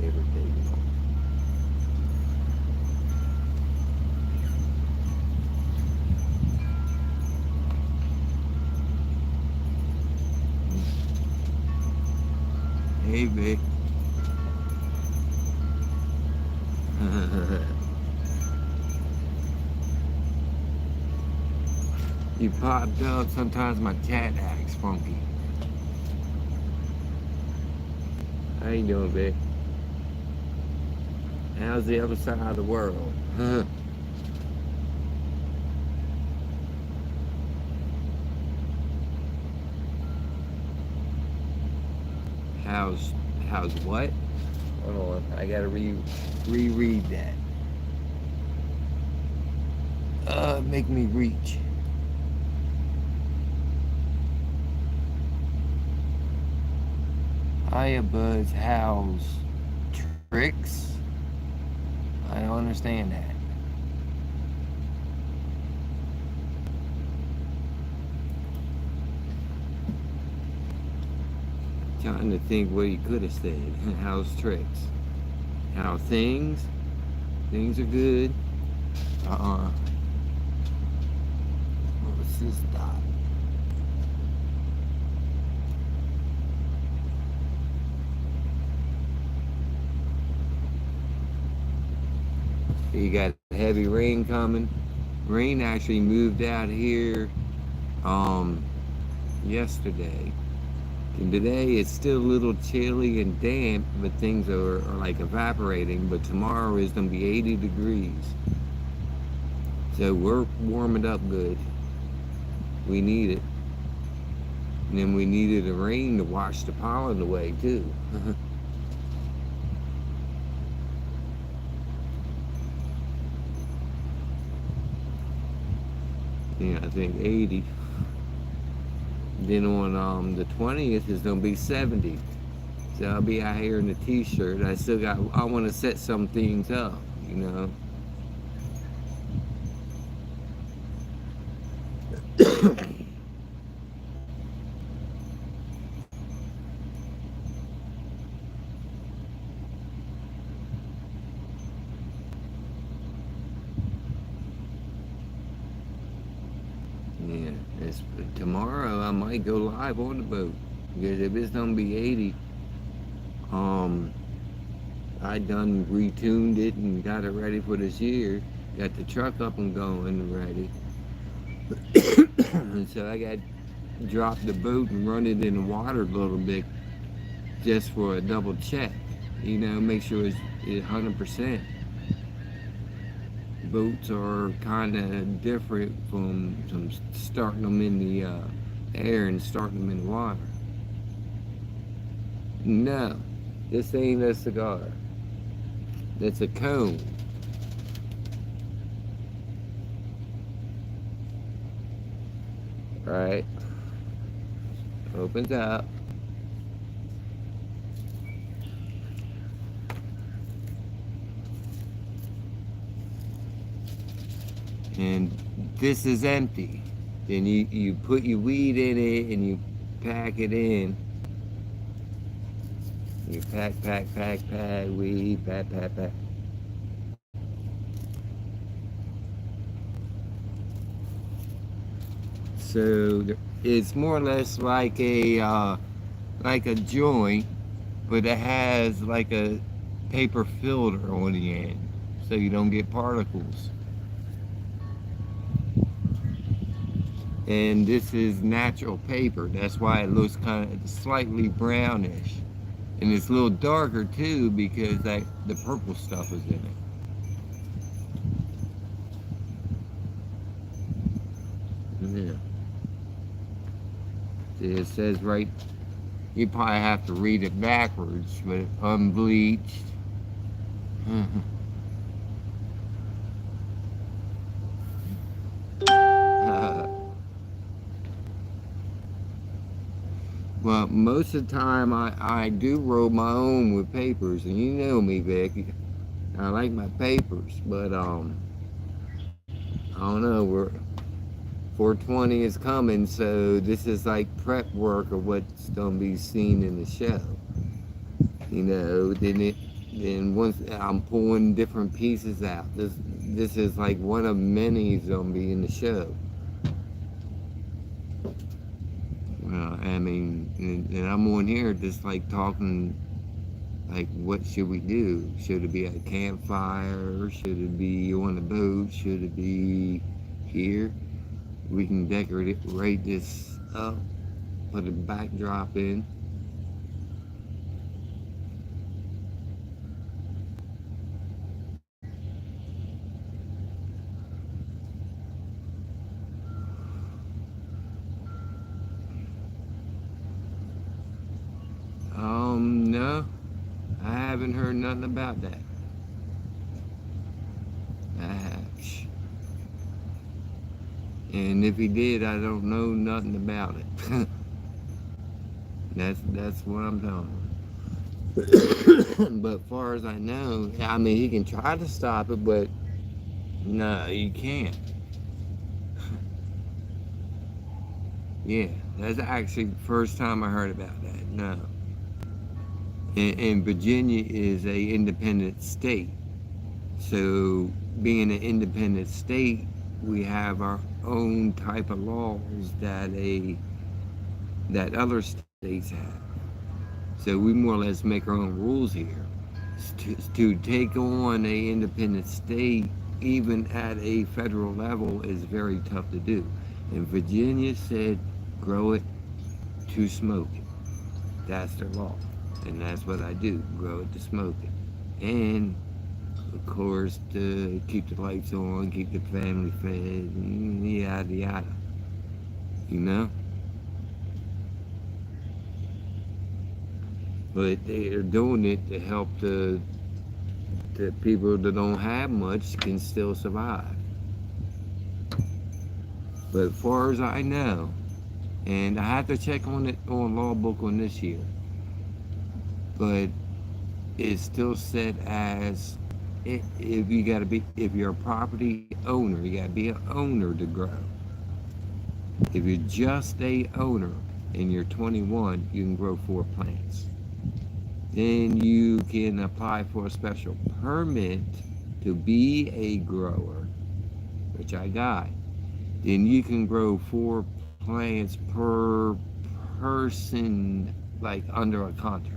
neighbor taking off. Hey, babe. You popped up. Sometimes my cat acts funky. How you doing, babe? How's the other side of the world? How's what? Hold on, I gotta reread that. Make me reach. Firebuds house tricks. I don't understand that. Trying to think what he could have said. House tricks. How things are good. What's this dot? You got heavy rain coming. Rain actually moved out here yesterday. And today it's still a little chilly and damp, but things are like evaporating. But tomorrow is gonna be 80 degrees. So we're warming up good. We need it. And then we needed the rain to wash the pollen away too. Yeah, I think 80. Then on the 20th is gonna be 70. So I'll be out here in a t-shirt. I want to set some things up, you know. Yeah, tomorrow I might go live on the boat because if it's gonna be 80, um, I done retuned it and got it ready for this year. Got the truck up and going and ready. And so I got to drop the boat and run it in the water a little bit just for a double check. You know, make sure it's 100%. Boats are kind of different from starting them in the air and starting them in the water. No, this ain't a cigar. It's a cone. All right, opens up. And this is empty. Then you put your weed in it and you pack it in. You pack weed, pack. So it's more or less like a joint, but it has like a paper filter on the end, so you don't get particles. And this is natural paper. That's why it looks kind of slightly brownish. And it's a little darker too because the purple stuff is in it. Yeah. See, it says right, you probably have to read it backwards, but unbleached. Well, most of the time I do roll my own with papers, and you know me, Vic. I like my papers, but I don't know. 420 is coming, so this is like prep work of what's gonna be seen in the show. You know, then once I'm pulling different pieces out. This is like one of many gonna be in the show. I mean, and I'm on here just like talking, like what should we do? Should it be at a campfire? Should it be on the boat? Should it be here? We can decorate this up, put a backdrop in. No, I haven't heard nothing about that. And if he did, I don't know nothing about it. That's what I'm telling you. But far as I know, I mean, he can try to stop it, but no, you can't. Yeah, that's actually the first time I heard about that. No. And Virginia is a independent state. So being an independent state, we have our own type of laws that other states have. So we more or less make our own rules here. To take on a independent state, even at a federal level, is very tough to do. And Virginia said, grow it to smoke it. That's their law. And that's what I do, grow it to smoke it. And of course, to keep the lights on, keep the family fed, and yada yada. You know? But they are doing it to help the people that don't have much can still survive. But as far as I know, and I have to check on it on law book on this year, but it's still set as if you gotta be if you're a property owner, you gotta be an owner to grow. If you're just a owner and you're 21, you can grow 4 plants. Then you can apply for a special permit to be a grower, which I got. Then you can grow 4 plants per person, like under a contract.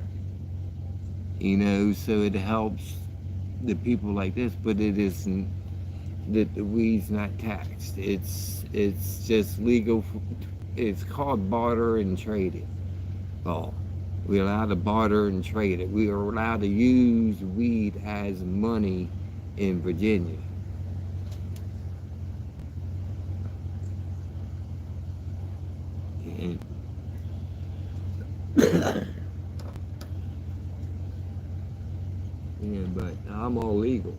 So it helps the people like this, but it isn't that the weed's not taxed. It's just legal. It's called barter and trade it. Oh, we're allowed to barter and trade it. We are allowed to use weed as money in Virginia. And yeah, but I'm all legal,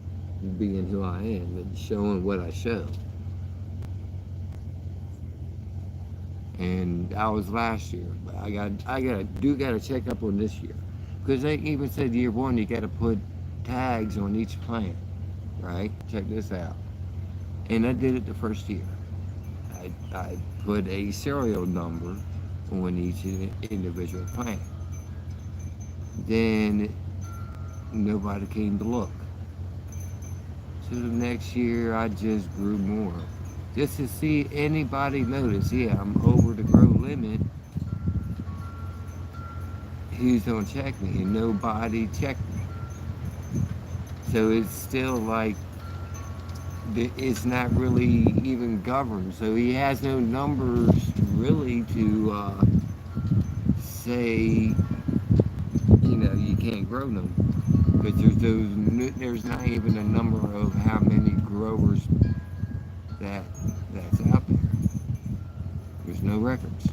being who I am and showing what I show. And that was last year, but I gotta check up on this year, because they even said year one you gotta put tags on each plant, right? Check this out. And I did it the first year. I put a serial number on each individual plant. Then nobody came to look. So the next year I just grew more. Just to see anybody notice, yeah, I'm over the grow limit. Who's gonna check me? And nobody checked me. So it's still like it's not really even governed. So he has no numbers really to say, you can't grow no more. Because there's not even a number of how many growers that's out there. There's no records.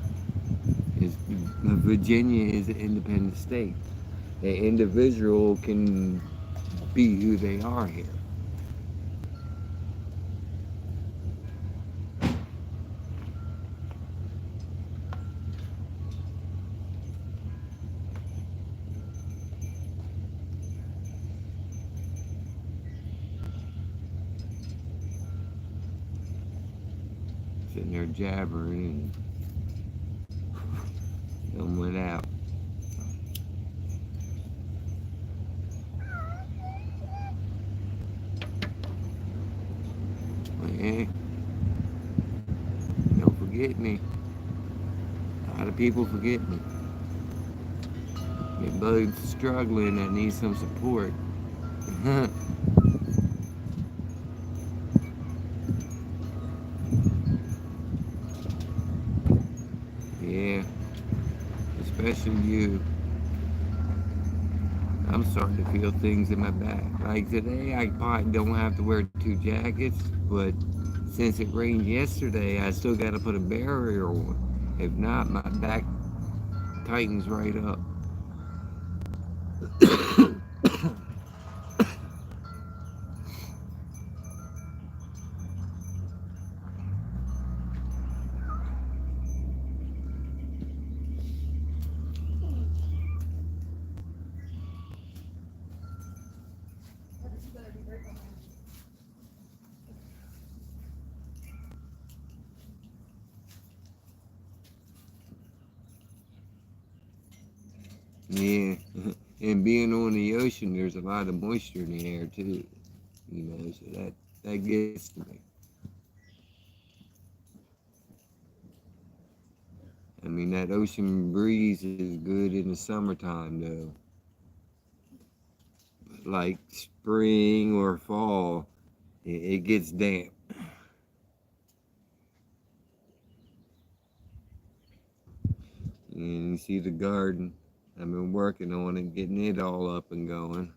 Virginia is an independent state. An individual can be who they are here. Sitting there jabbering and went out. Hey, don't forget me. A lot of people forget me. They're both struggling and need some support. Yeah, especially you. I'm starting to feel things in my back. Like today, I probably don't have to wear 2 jackets, but since it rained yesterday, I still got to put a barrier on. If not, my back tightens right up. Yeah, and being on the ocean, there's a lot of moisture in the air too. You know, so that gets to me. I mean, that ocean breeze is good in the summertime though. But like spring or fall, it gets damp. And you see the garden. I've been working on it, getting it all up and going.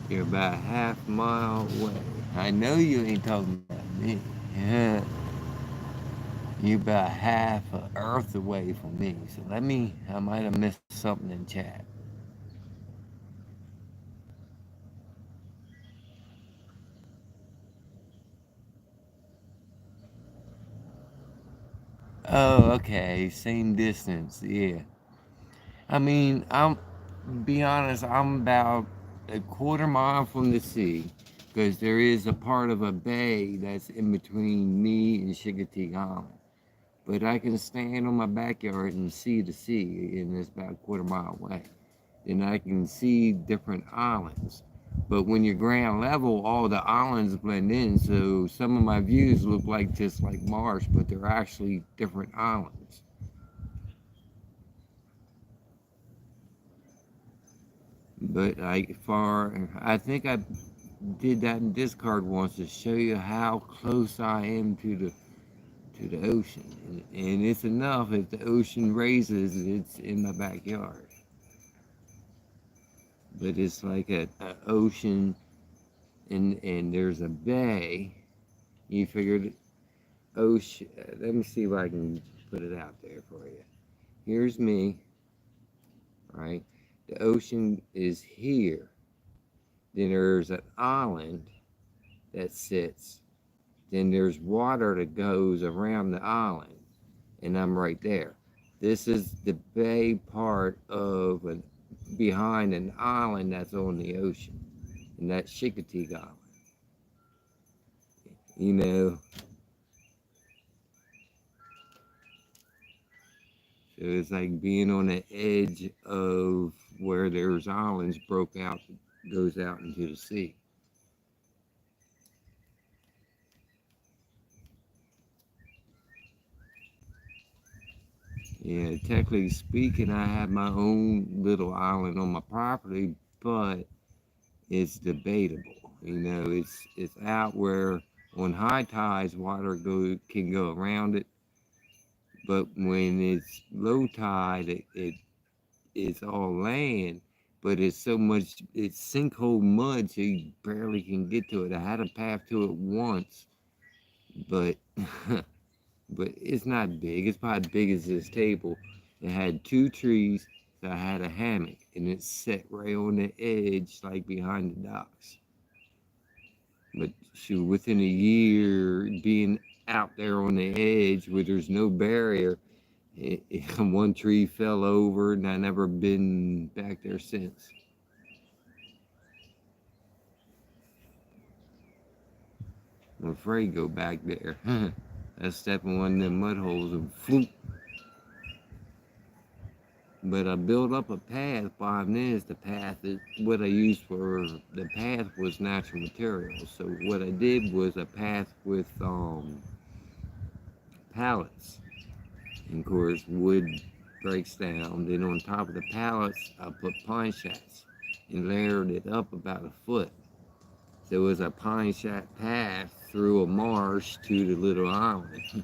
You're about half mile away. I know you ain't talking about me. Yeah. You're about half a Earth away from me. So I might have missed something in chat. Oh, okay. Same distance. Yeah. I mean, be honest, I'm about a quarter mile from the sea because there is a part of a bay that's in between me and Chickatee Island. But I can stand on my backyard and see the sea, and it's about a quarter mile away. And I can see different islands. But when you're ground level, all the islands blend in, so some of my views look like just like marsh, but they're actually different islands. But I think I did that in Discard once to show you how close I am to the ocean, and it's enough. If the ocean raises, it's in my backyard. But it's like a ocean, and there's a bay. You figured ocean. Let me see if I can put it out there for you. Here's me, right? The ocean is here. Then there's an island that sits. Then there's water that goes around the island, and I'm right there. This is the bay part of behind an island that's on the ocean, and that's Chickatee Island. You know, so it's like being on the edge of where there's islands broke out, goes out into the sea. Yeah, technically speaking, I have my own little island on my property, but it's debatable. You know, it's out where on high tides water can go around it, but when it's low tide, it's all land. But it's sinkhole mud, so you barely can get to it. I had a path to it once, but but it's not big. It's about as big as this table. It had two trees, so I had a hammock, and it's set right on the edge, like behind the docks. But shoot, within a year, being out there on the edge where there's no barrier, one tree fell over, and I never been back there since. I'm afraid to go back there. I step in one of them mud holes and floop. But I built up a path behind this. The path is what I used for the path was natural materials. So what I did was a path with pallets. And of course, wood breaks down. Then on top of the pallets, I put pine shacks and layered it up about a foot. So it was a pine shack path through a marsh to the little island.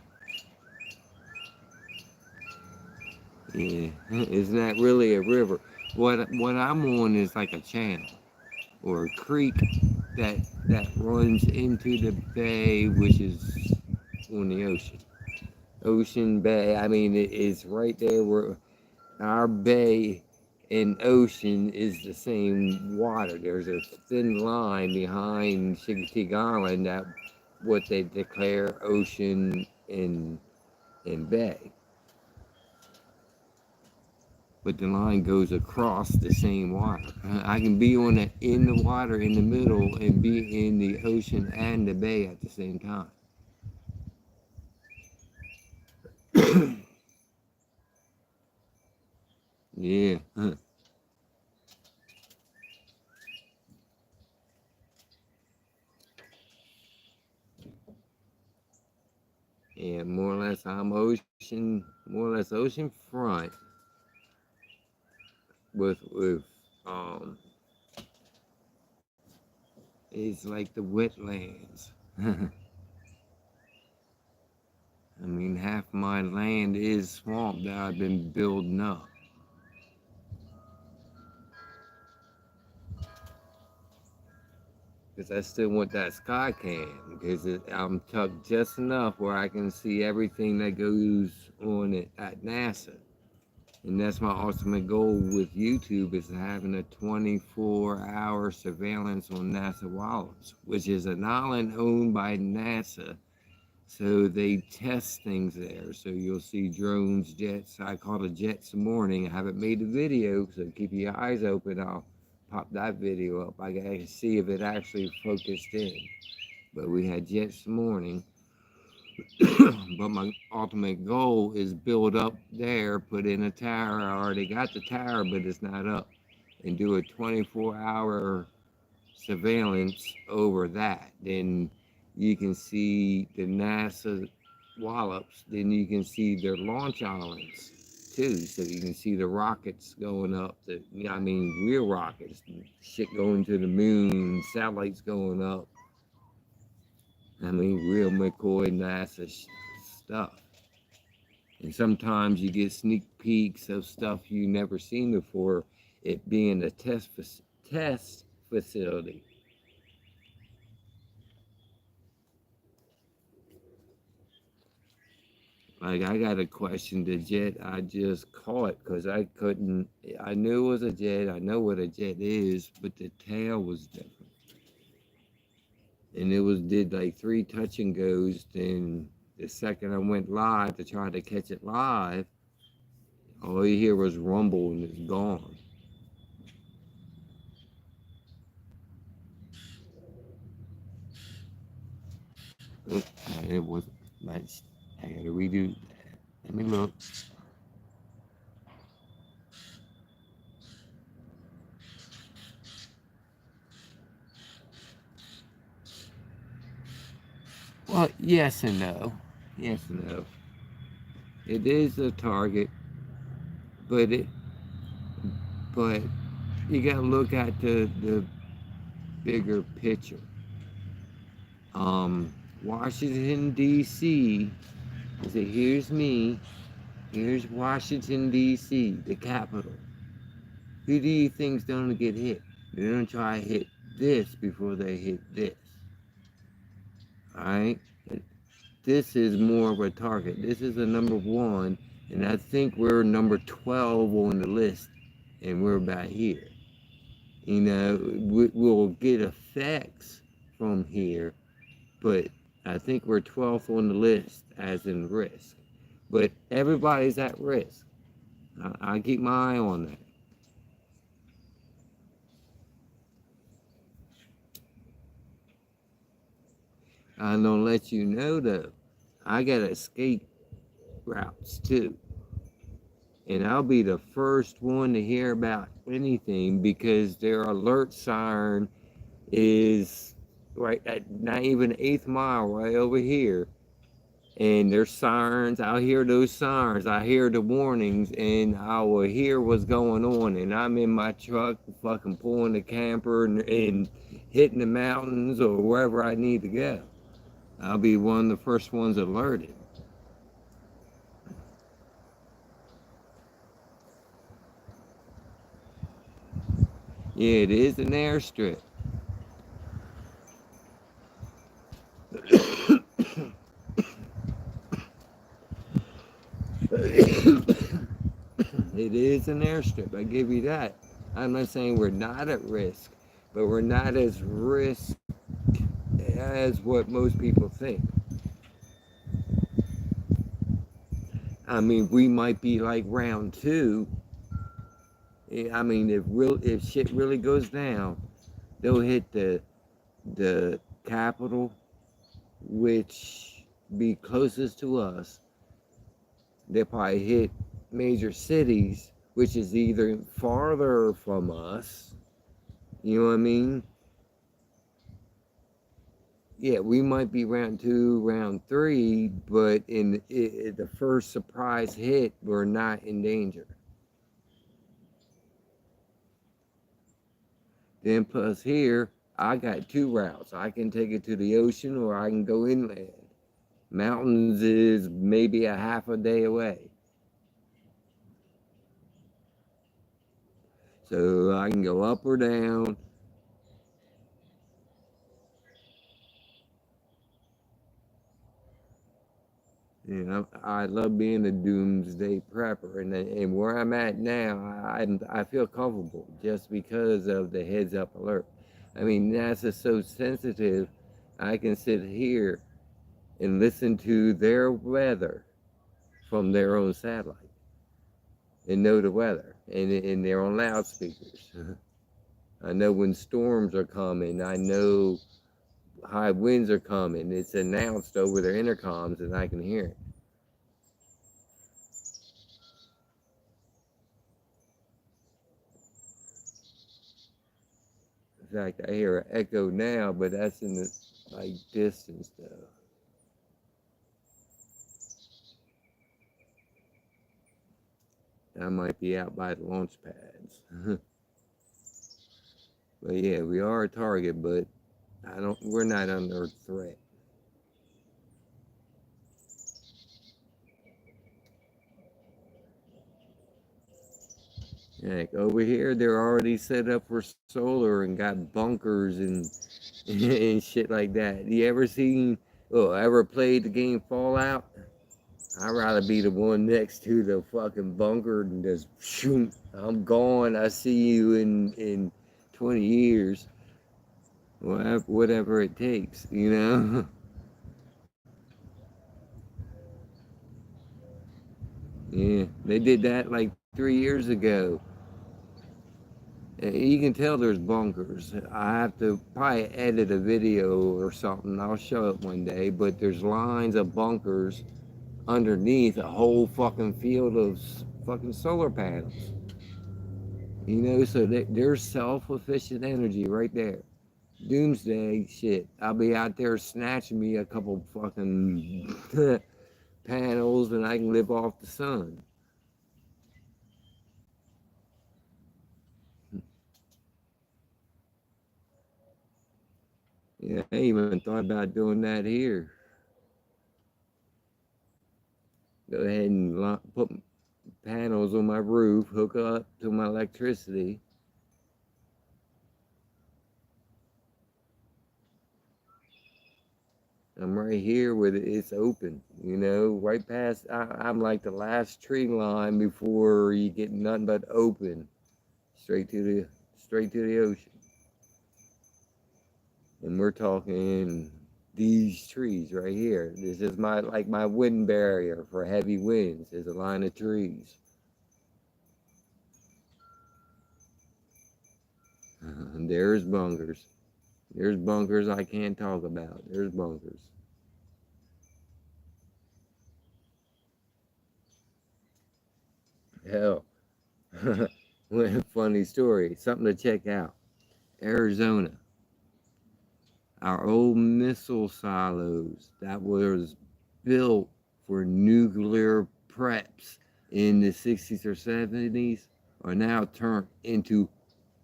Yeah, it's not really a river. What I'm on is like a channel or a creek that runs into the bay, which is on the ocean. Ocean Bay. I mean, it's right there where our bay and ocean is the same water. There's a thin line behind Chickasee Island that what they declare ocean and bay. But the line goes across the same water. I can be in the water in the middle and be in the ocean and the bay at the same time. Yeah. And more or less I'm more or less ocean front with it's like the wetlands. I mean, half my land is swamp that I've been building up. Because I still want that sky cam, because I'm tucked just enough where I can see everything that goes on at NASA. And that's my ultimate goal with YouTube, is having a 24-hour surveillance on NASA Wallops, which is an island owned by NASA. So they test things there. So you'll see drones, jets. I caught a jet this morning. I haven't made a video, so keep your eyes open. I'll pop that video up. I gotta see if it actually focused in. But we had jets this morning. But my ultimate goal is build up there, put in a tower. I already got the tower, but it's not up. And do a 24-hour surveillance over that. Then you can see the NASA Wallops. Then you can see their launch islands too. So you can see the rockets going up. I mean, real rockets. Shit going to the moon. Satellites going up. I mean, real McCoy NASA stuff. And sometimes you get sneak peeks of stuff you never seen before, it being a test facility. Like, I got to question the jet I just caught, because I knew it was a jet, I know what a jet is, but the tail was different. And did like 3 touch and goes. Then the second I went live to try to catch it live, all you hear was rumble and it's gone. Oh, it wasn't much. I gotta redo that. Let me look. Well, yes and no. Yes and no. It is a target, but but you gotta look at the bigger picture. Washington D.C. Say, here's me. Here's Washington D.C., the capital. Who do you think's gonna get hit? They're gonna try to hit this before they hit this. All right. This is more of a target. This is a number 1, and I think we're number 12 on the list, and we're about here. You know, we'll get effects from here, but I think we're 12th on the list as in risk. But everybody's at risk. I keep my eye on that. I'm gonna let you know though, I got escape routes too. And I'll be the first one to hear about anything, because their alert siren is right at not even 8th mile right over here. And there's sirens, I'll hear those sirens, I hear the warnings, and I will hear what's going on. And I'm in my truck fucking pulling the camper and hitting the mountains or wherever I need to go. I'll be one of the first ones alerted. Yeah, it is an airstrip. It is an airstrip. I give you that. I'm not saying we're not at risk, but we're not as risk as what most people think. I mean, we might be like round two. I mean, if shit really goes down, they'll hit the capital, which be closest to us. They'll probably hit major cities, which is either farther from us. You know what I mean? Yeah, we might be round two, round three, but in the first surprise hit, we're not in danger. Then plus here, I got two routes. I can take it to the ocean or I can go inland. Mountains is maybe a half a day away. So I can go up or down. You know, I love being a doomsday prepper, and where I'm at now, I feel comfortable just because of the heads up alert. I mean, NASA's so sensitive. I can sit here and listen to their weather from their own satellite and know the weather, and they're on loudspeakers. I know when storms are coming. I know high winds are coming. It's announced over their intercoms, and I can hear it. In fact, I hear an echo now, but that's in the like distance though. I might be out by the launch pads. But yeah, we are a target, but we're not under threat. Like over here, they're already set up for solar and got bunkers and and shit like that. You ever played the game Fallout? I'd rather be the one next to the fucking bunker and just shoot. I'm gone. I see you in 20 years. Whatever it takes, you know? Yeah, they did that like 3 years ago. You can tell there's bunkers. I have to probably edit a video or something. I'll show it one day, but there's lines of bunkers underneath a whole fucking field of fucking solar panels. You know, so there's self-efficient energy right there. Doomsday shit. I'll be out there snatching me a couple fucking panels and I can live off the sun. Yeah, I even thought about doing that here. Go ahead and put panels on my roof, hook up to my electricity. I'm right here where it's open, you know, right past. I'm like the last tree line before you get nothing but open, straight to the ocean. And we're talking these trees right here. This is my wind barrier for heavy winds. Is a line of trees. There's bunkers. There's bunkers I can't talk about. There's bunkers. Hell, funny story. Something to check out. Arizona. Our old missile silos that was built for nuclear preps in the 60s or 70s are now turned into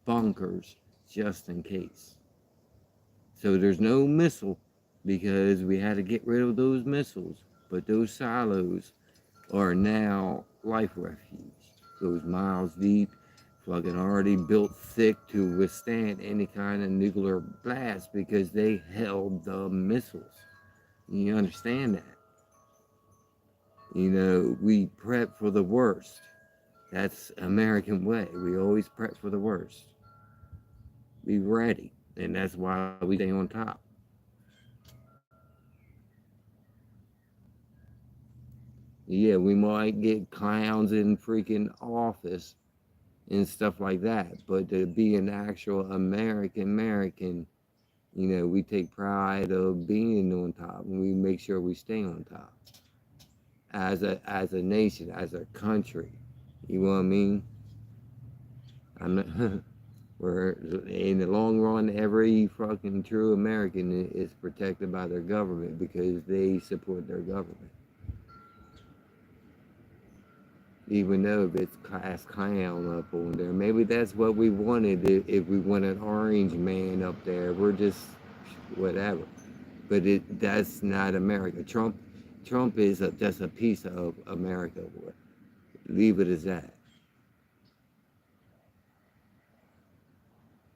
bunkers just in case. So there's no missile because we had to get rid of those missiles, but those silos are now life refuge. Goes miles deep, fucking already built thick to withstand any kind of nuclear blast because they held the missiles. You understand that? You know, we prep for the worst. That's American way. We always prep for the worst. Be ready. And that's why we stay on top. Yeah, we might get clowns in freaking office and stuff like that. But to be an actual American, we take pride of being on top and we make sure we stay on top as a nation, as a country. You know what I mean? I'm not where in the long run every fucking true American is protected by their government because they support their government. Even though if it's class clown up on there. Maybe that's what we wanted if we want an orange man up there. We're just whatever. But that's not America. Trump is just a piece of America. Leave it as that.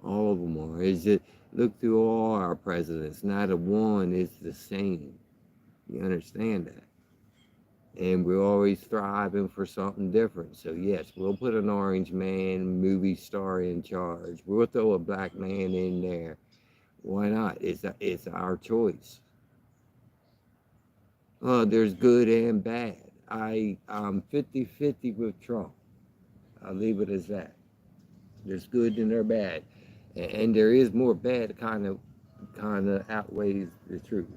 All of them are. It's just look through all our presidents. Not a one is the same. You understand that? And we're always striving for something different. So yes, we'll put an orange man movie star in charge. We'll throw a black man in there. Why not? It's our choice. There's good and bad. I'm 50-50 with Trump. I'll leave it as that. There's good and there's bad, and there is more bad kind of outweighs the truth.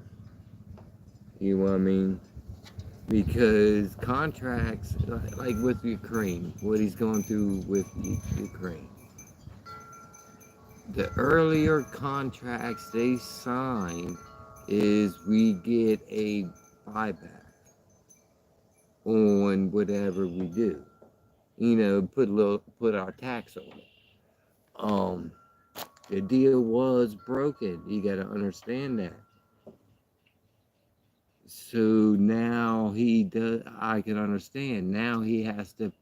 You know what I mean? Because contracts, like with Ukraine, what he's going through with Ukraine, the earlier contracts they signed is we get a buyback on whatever we do. Put our tax on it. The deal was broken. You got to understand that. So now he does. I can understand. Now he has to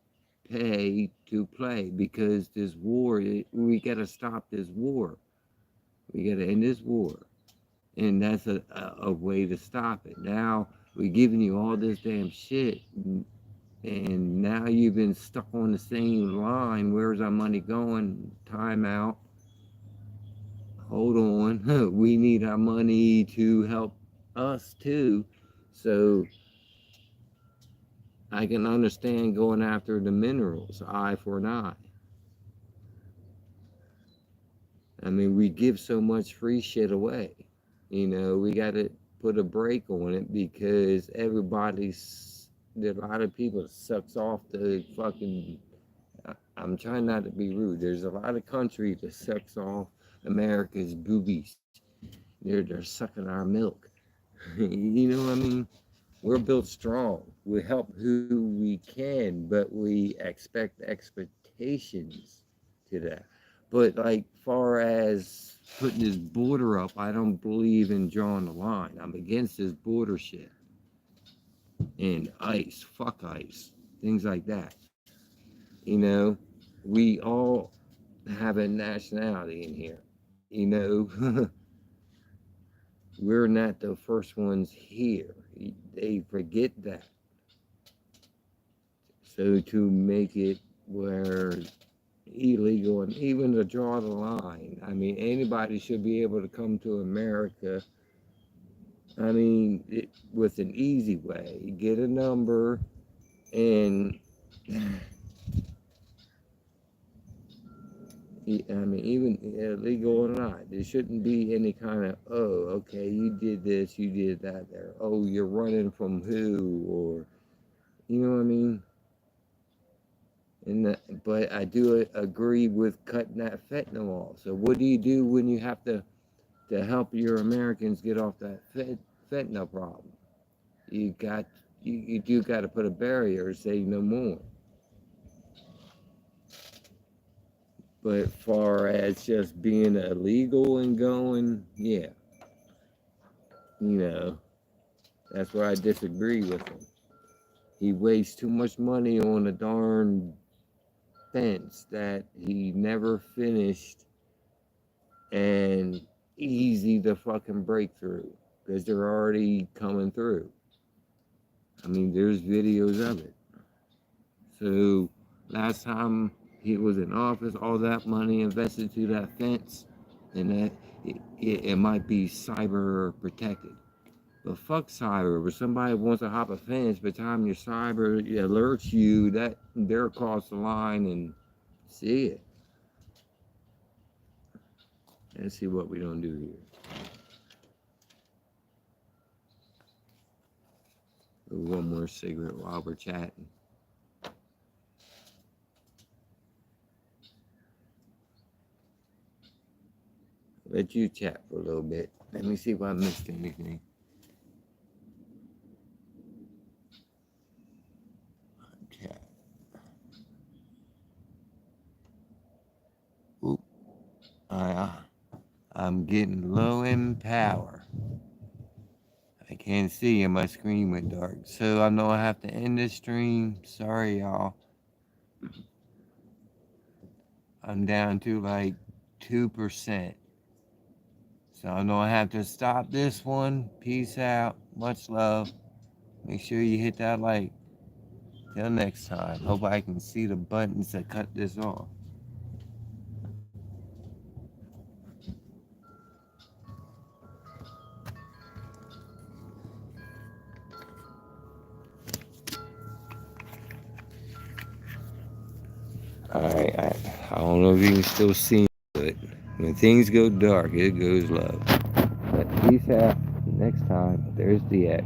pay to play because this war. We got to stop this war. We got to end this war, and that's a way to stop it. Now we're giving you all this damn shit, and now you've been stuck on the same line. Where's our money going? Time out. Hold on. We need our money to help us too. So I can understand going after the minerals, eye for an eye. I mean, we give so much free shit away. We got to put a break on it because there's a lot of people that sucks off the fucking, I'm trying not to be rude. There's a lot of countries that sucks off America's boobies. They're sucking our milk. You know what I mean? We're built strong. We help who we can, but we expect expectations to that. But like far as putting this border up, I don't believe in drawing the line. I'm against this border shit. And ICE, fuck ICE, things like that. You know, we all have a nationality in here. We're not the first ones here. They forget that. So to make it where illegal and even to draw the line, I mean, anybody should be able to come to America. I mean, with an easy way, get a number and I mean, even illegal or not, there shouldn't be any kind of, oh, okay, you did this, you did that there. Oh, you're running from who? Or, you know what I mean? But I do agree with cutting that fentanyl off. So what do you do when you have to help your Americans get off that fentanyl problem? You do got to put a barrier, say no more. But far as just being illegal and going, yeah, that's where I disagree with him. He wastes too much money on a darn fence that he never finished and easy to fucking break through because they're already coming through. I mean, there's videos of it. So last time he was in office, all that money invested to that fence, and that it might be cyber protected. But fuck cyber. If somebody wants to hop a fence, by the time your cyber alerts you, that they're across the line and see it. Let's see what we don't do here. One more cigarette while we're chatting. Let you chat for a little bit. Let me see if I missed anything. Chat. Oop. I'm getting low in power. I can't see and my screen went dark. So I know I have to end this stream. Sorry, y'all. I'm down to like 2%. So I know I have to stop this one. Peace out. Much love. Make sure you hit that like. Till next time. Hope I can see the buttons that cut this off. Alright, I don't know if you can still see me, but when things go dark, it goes low. But peace out. Next time, there's the X.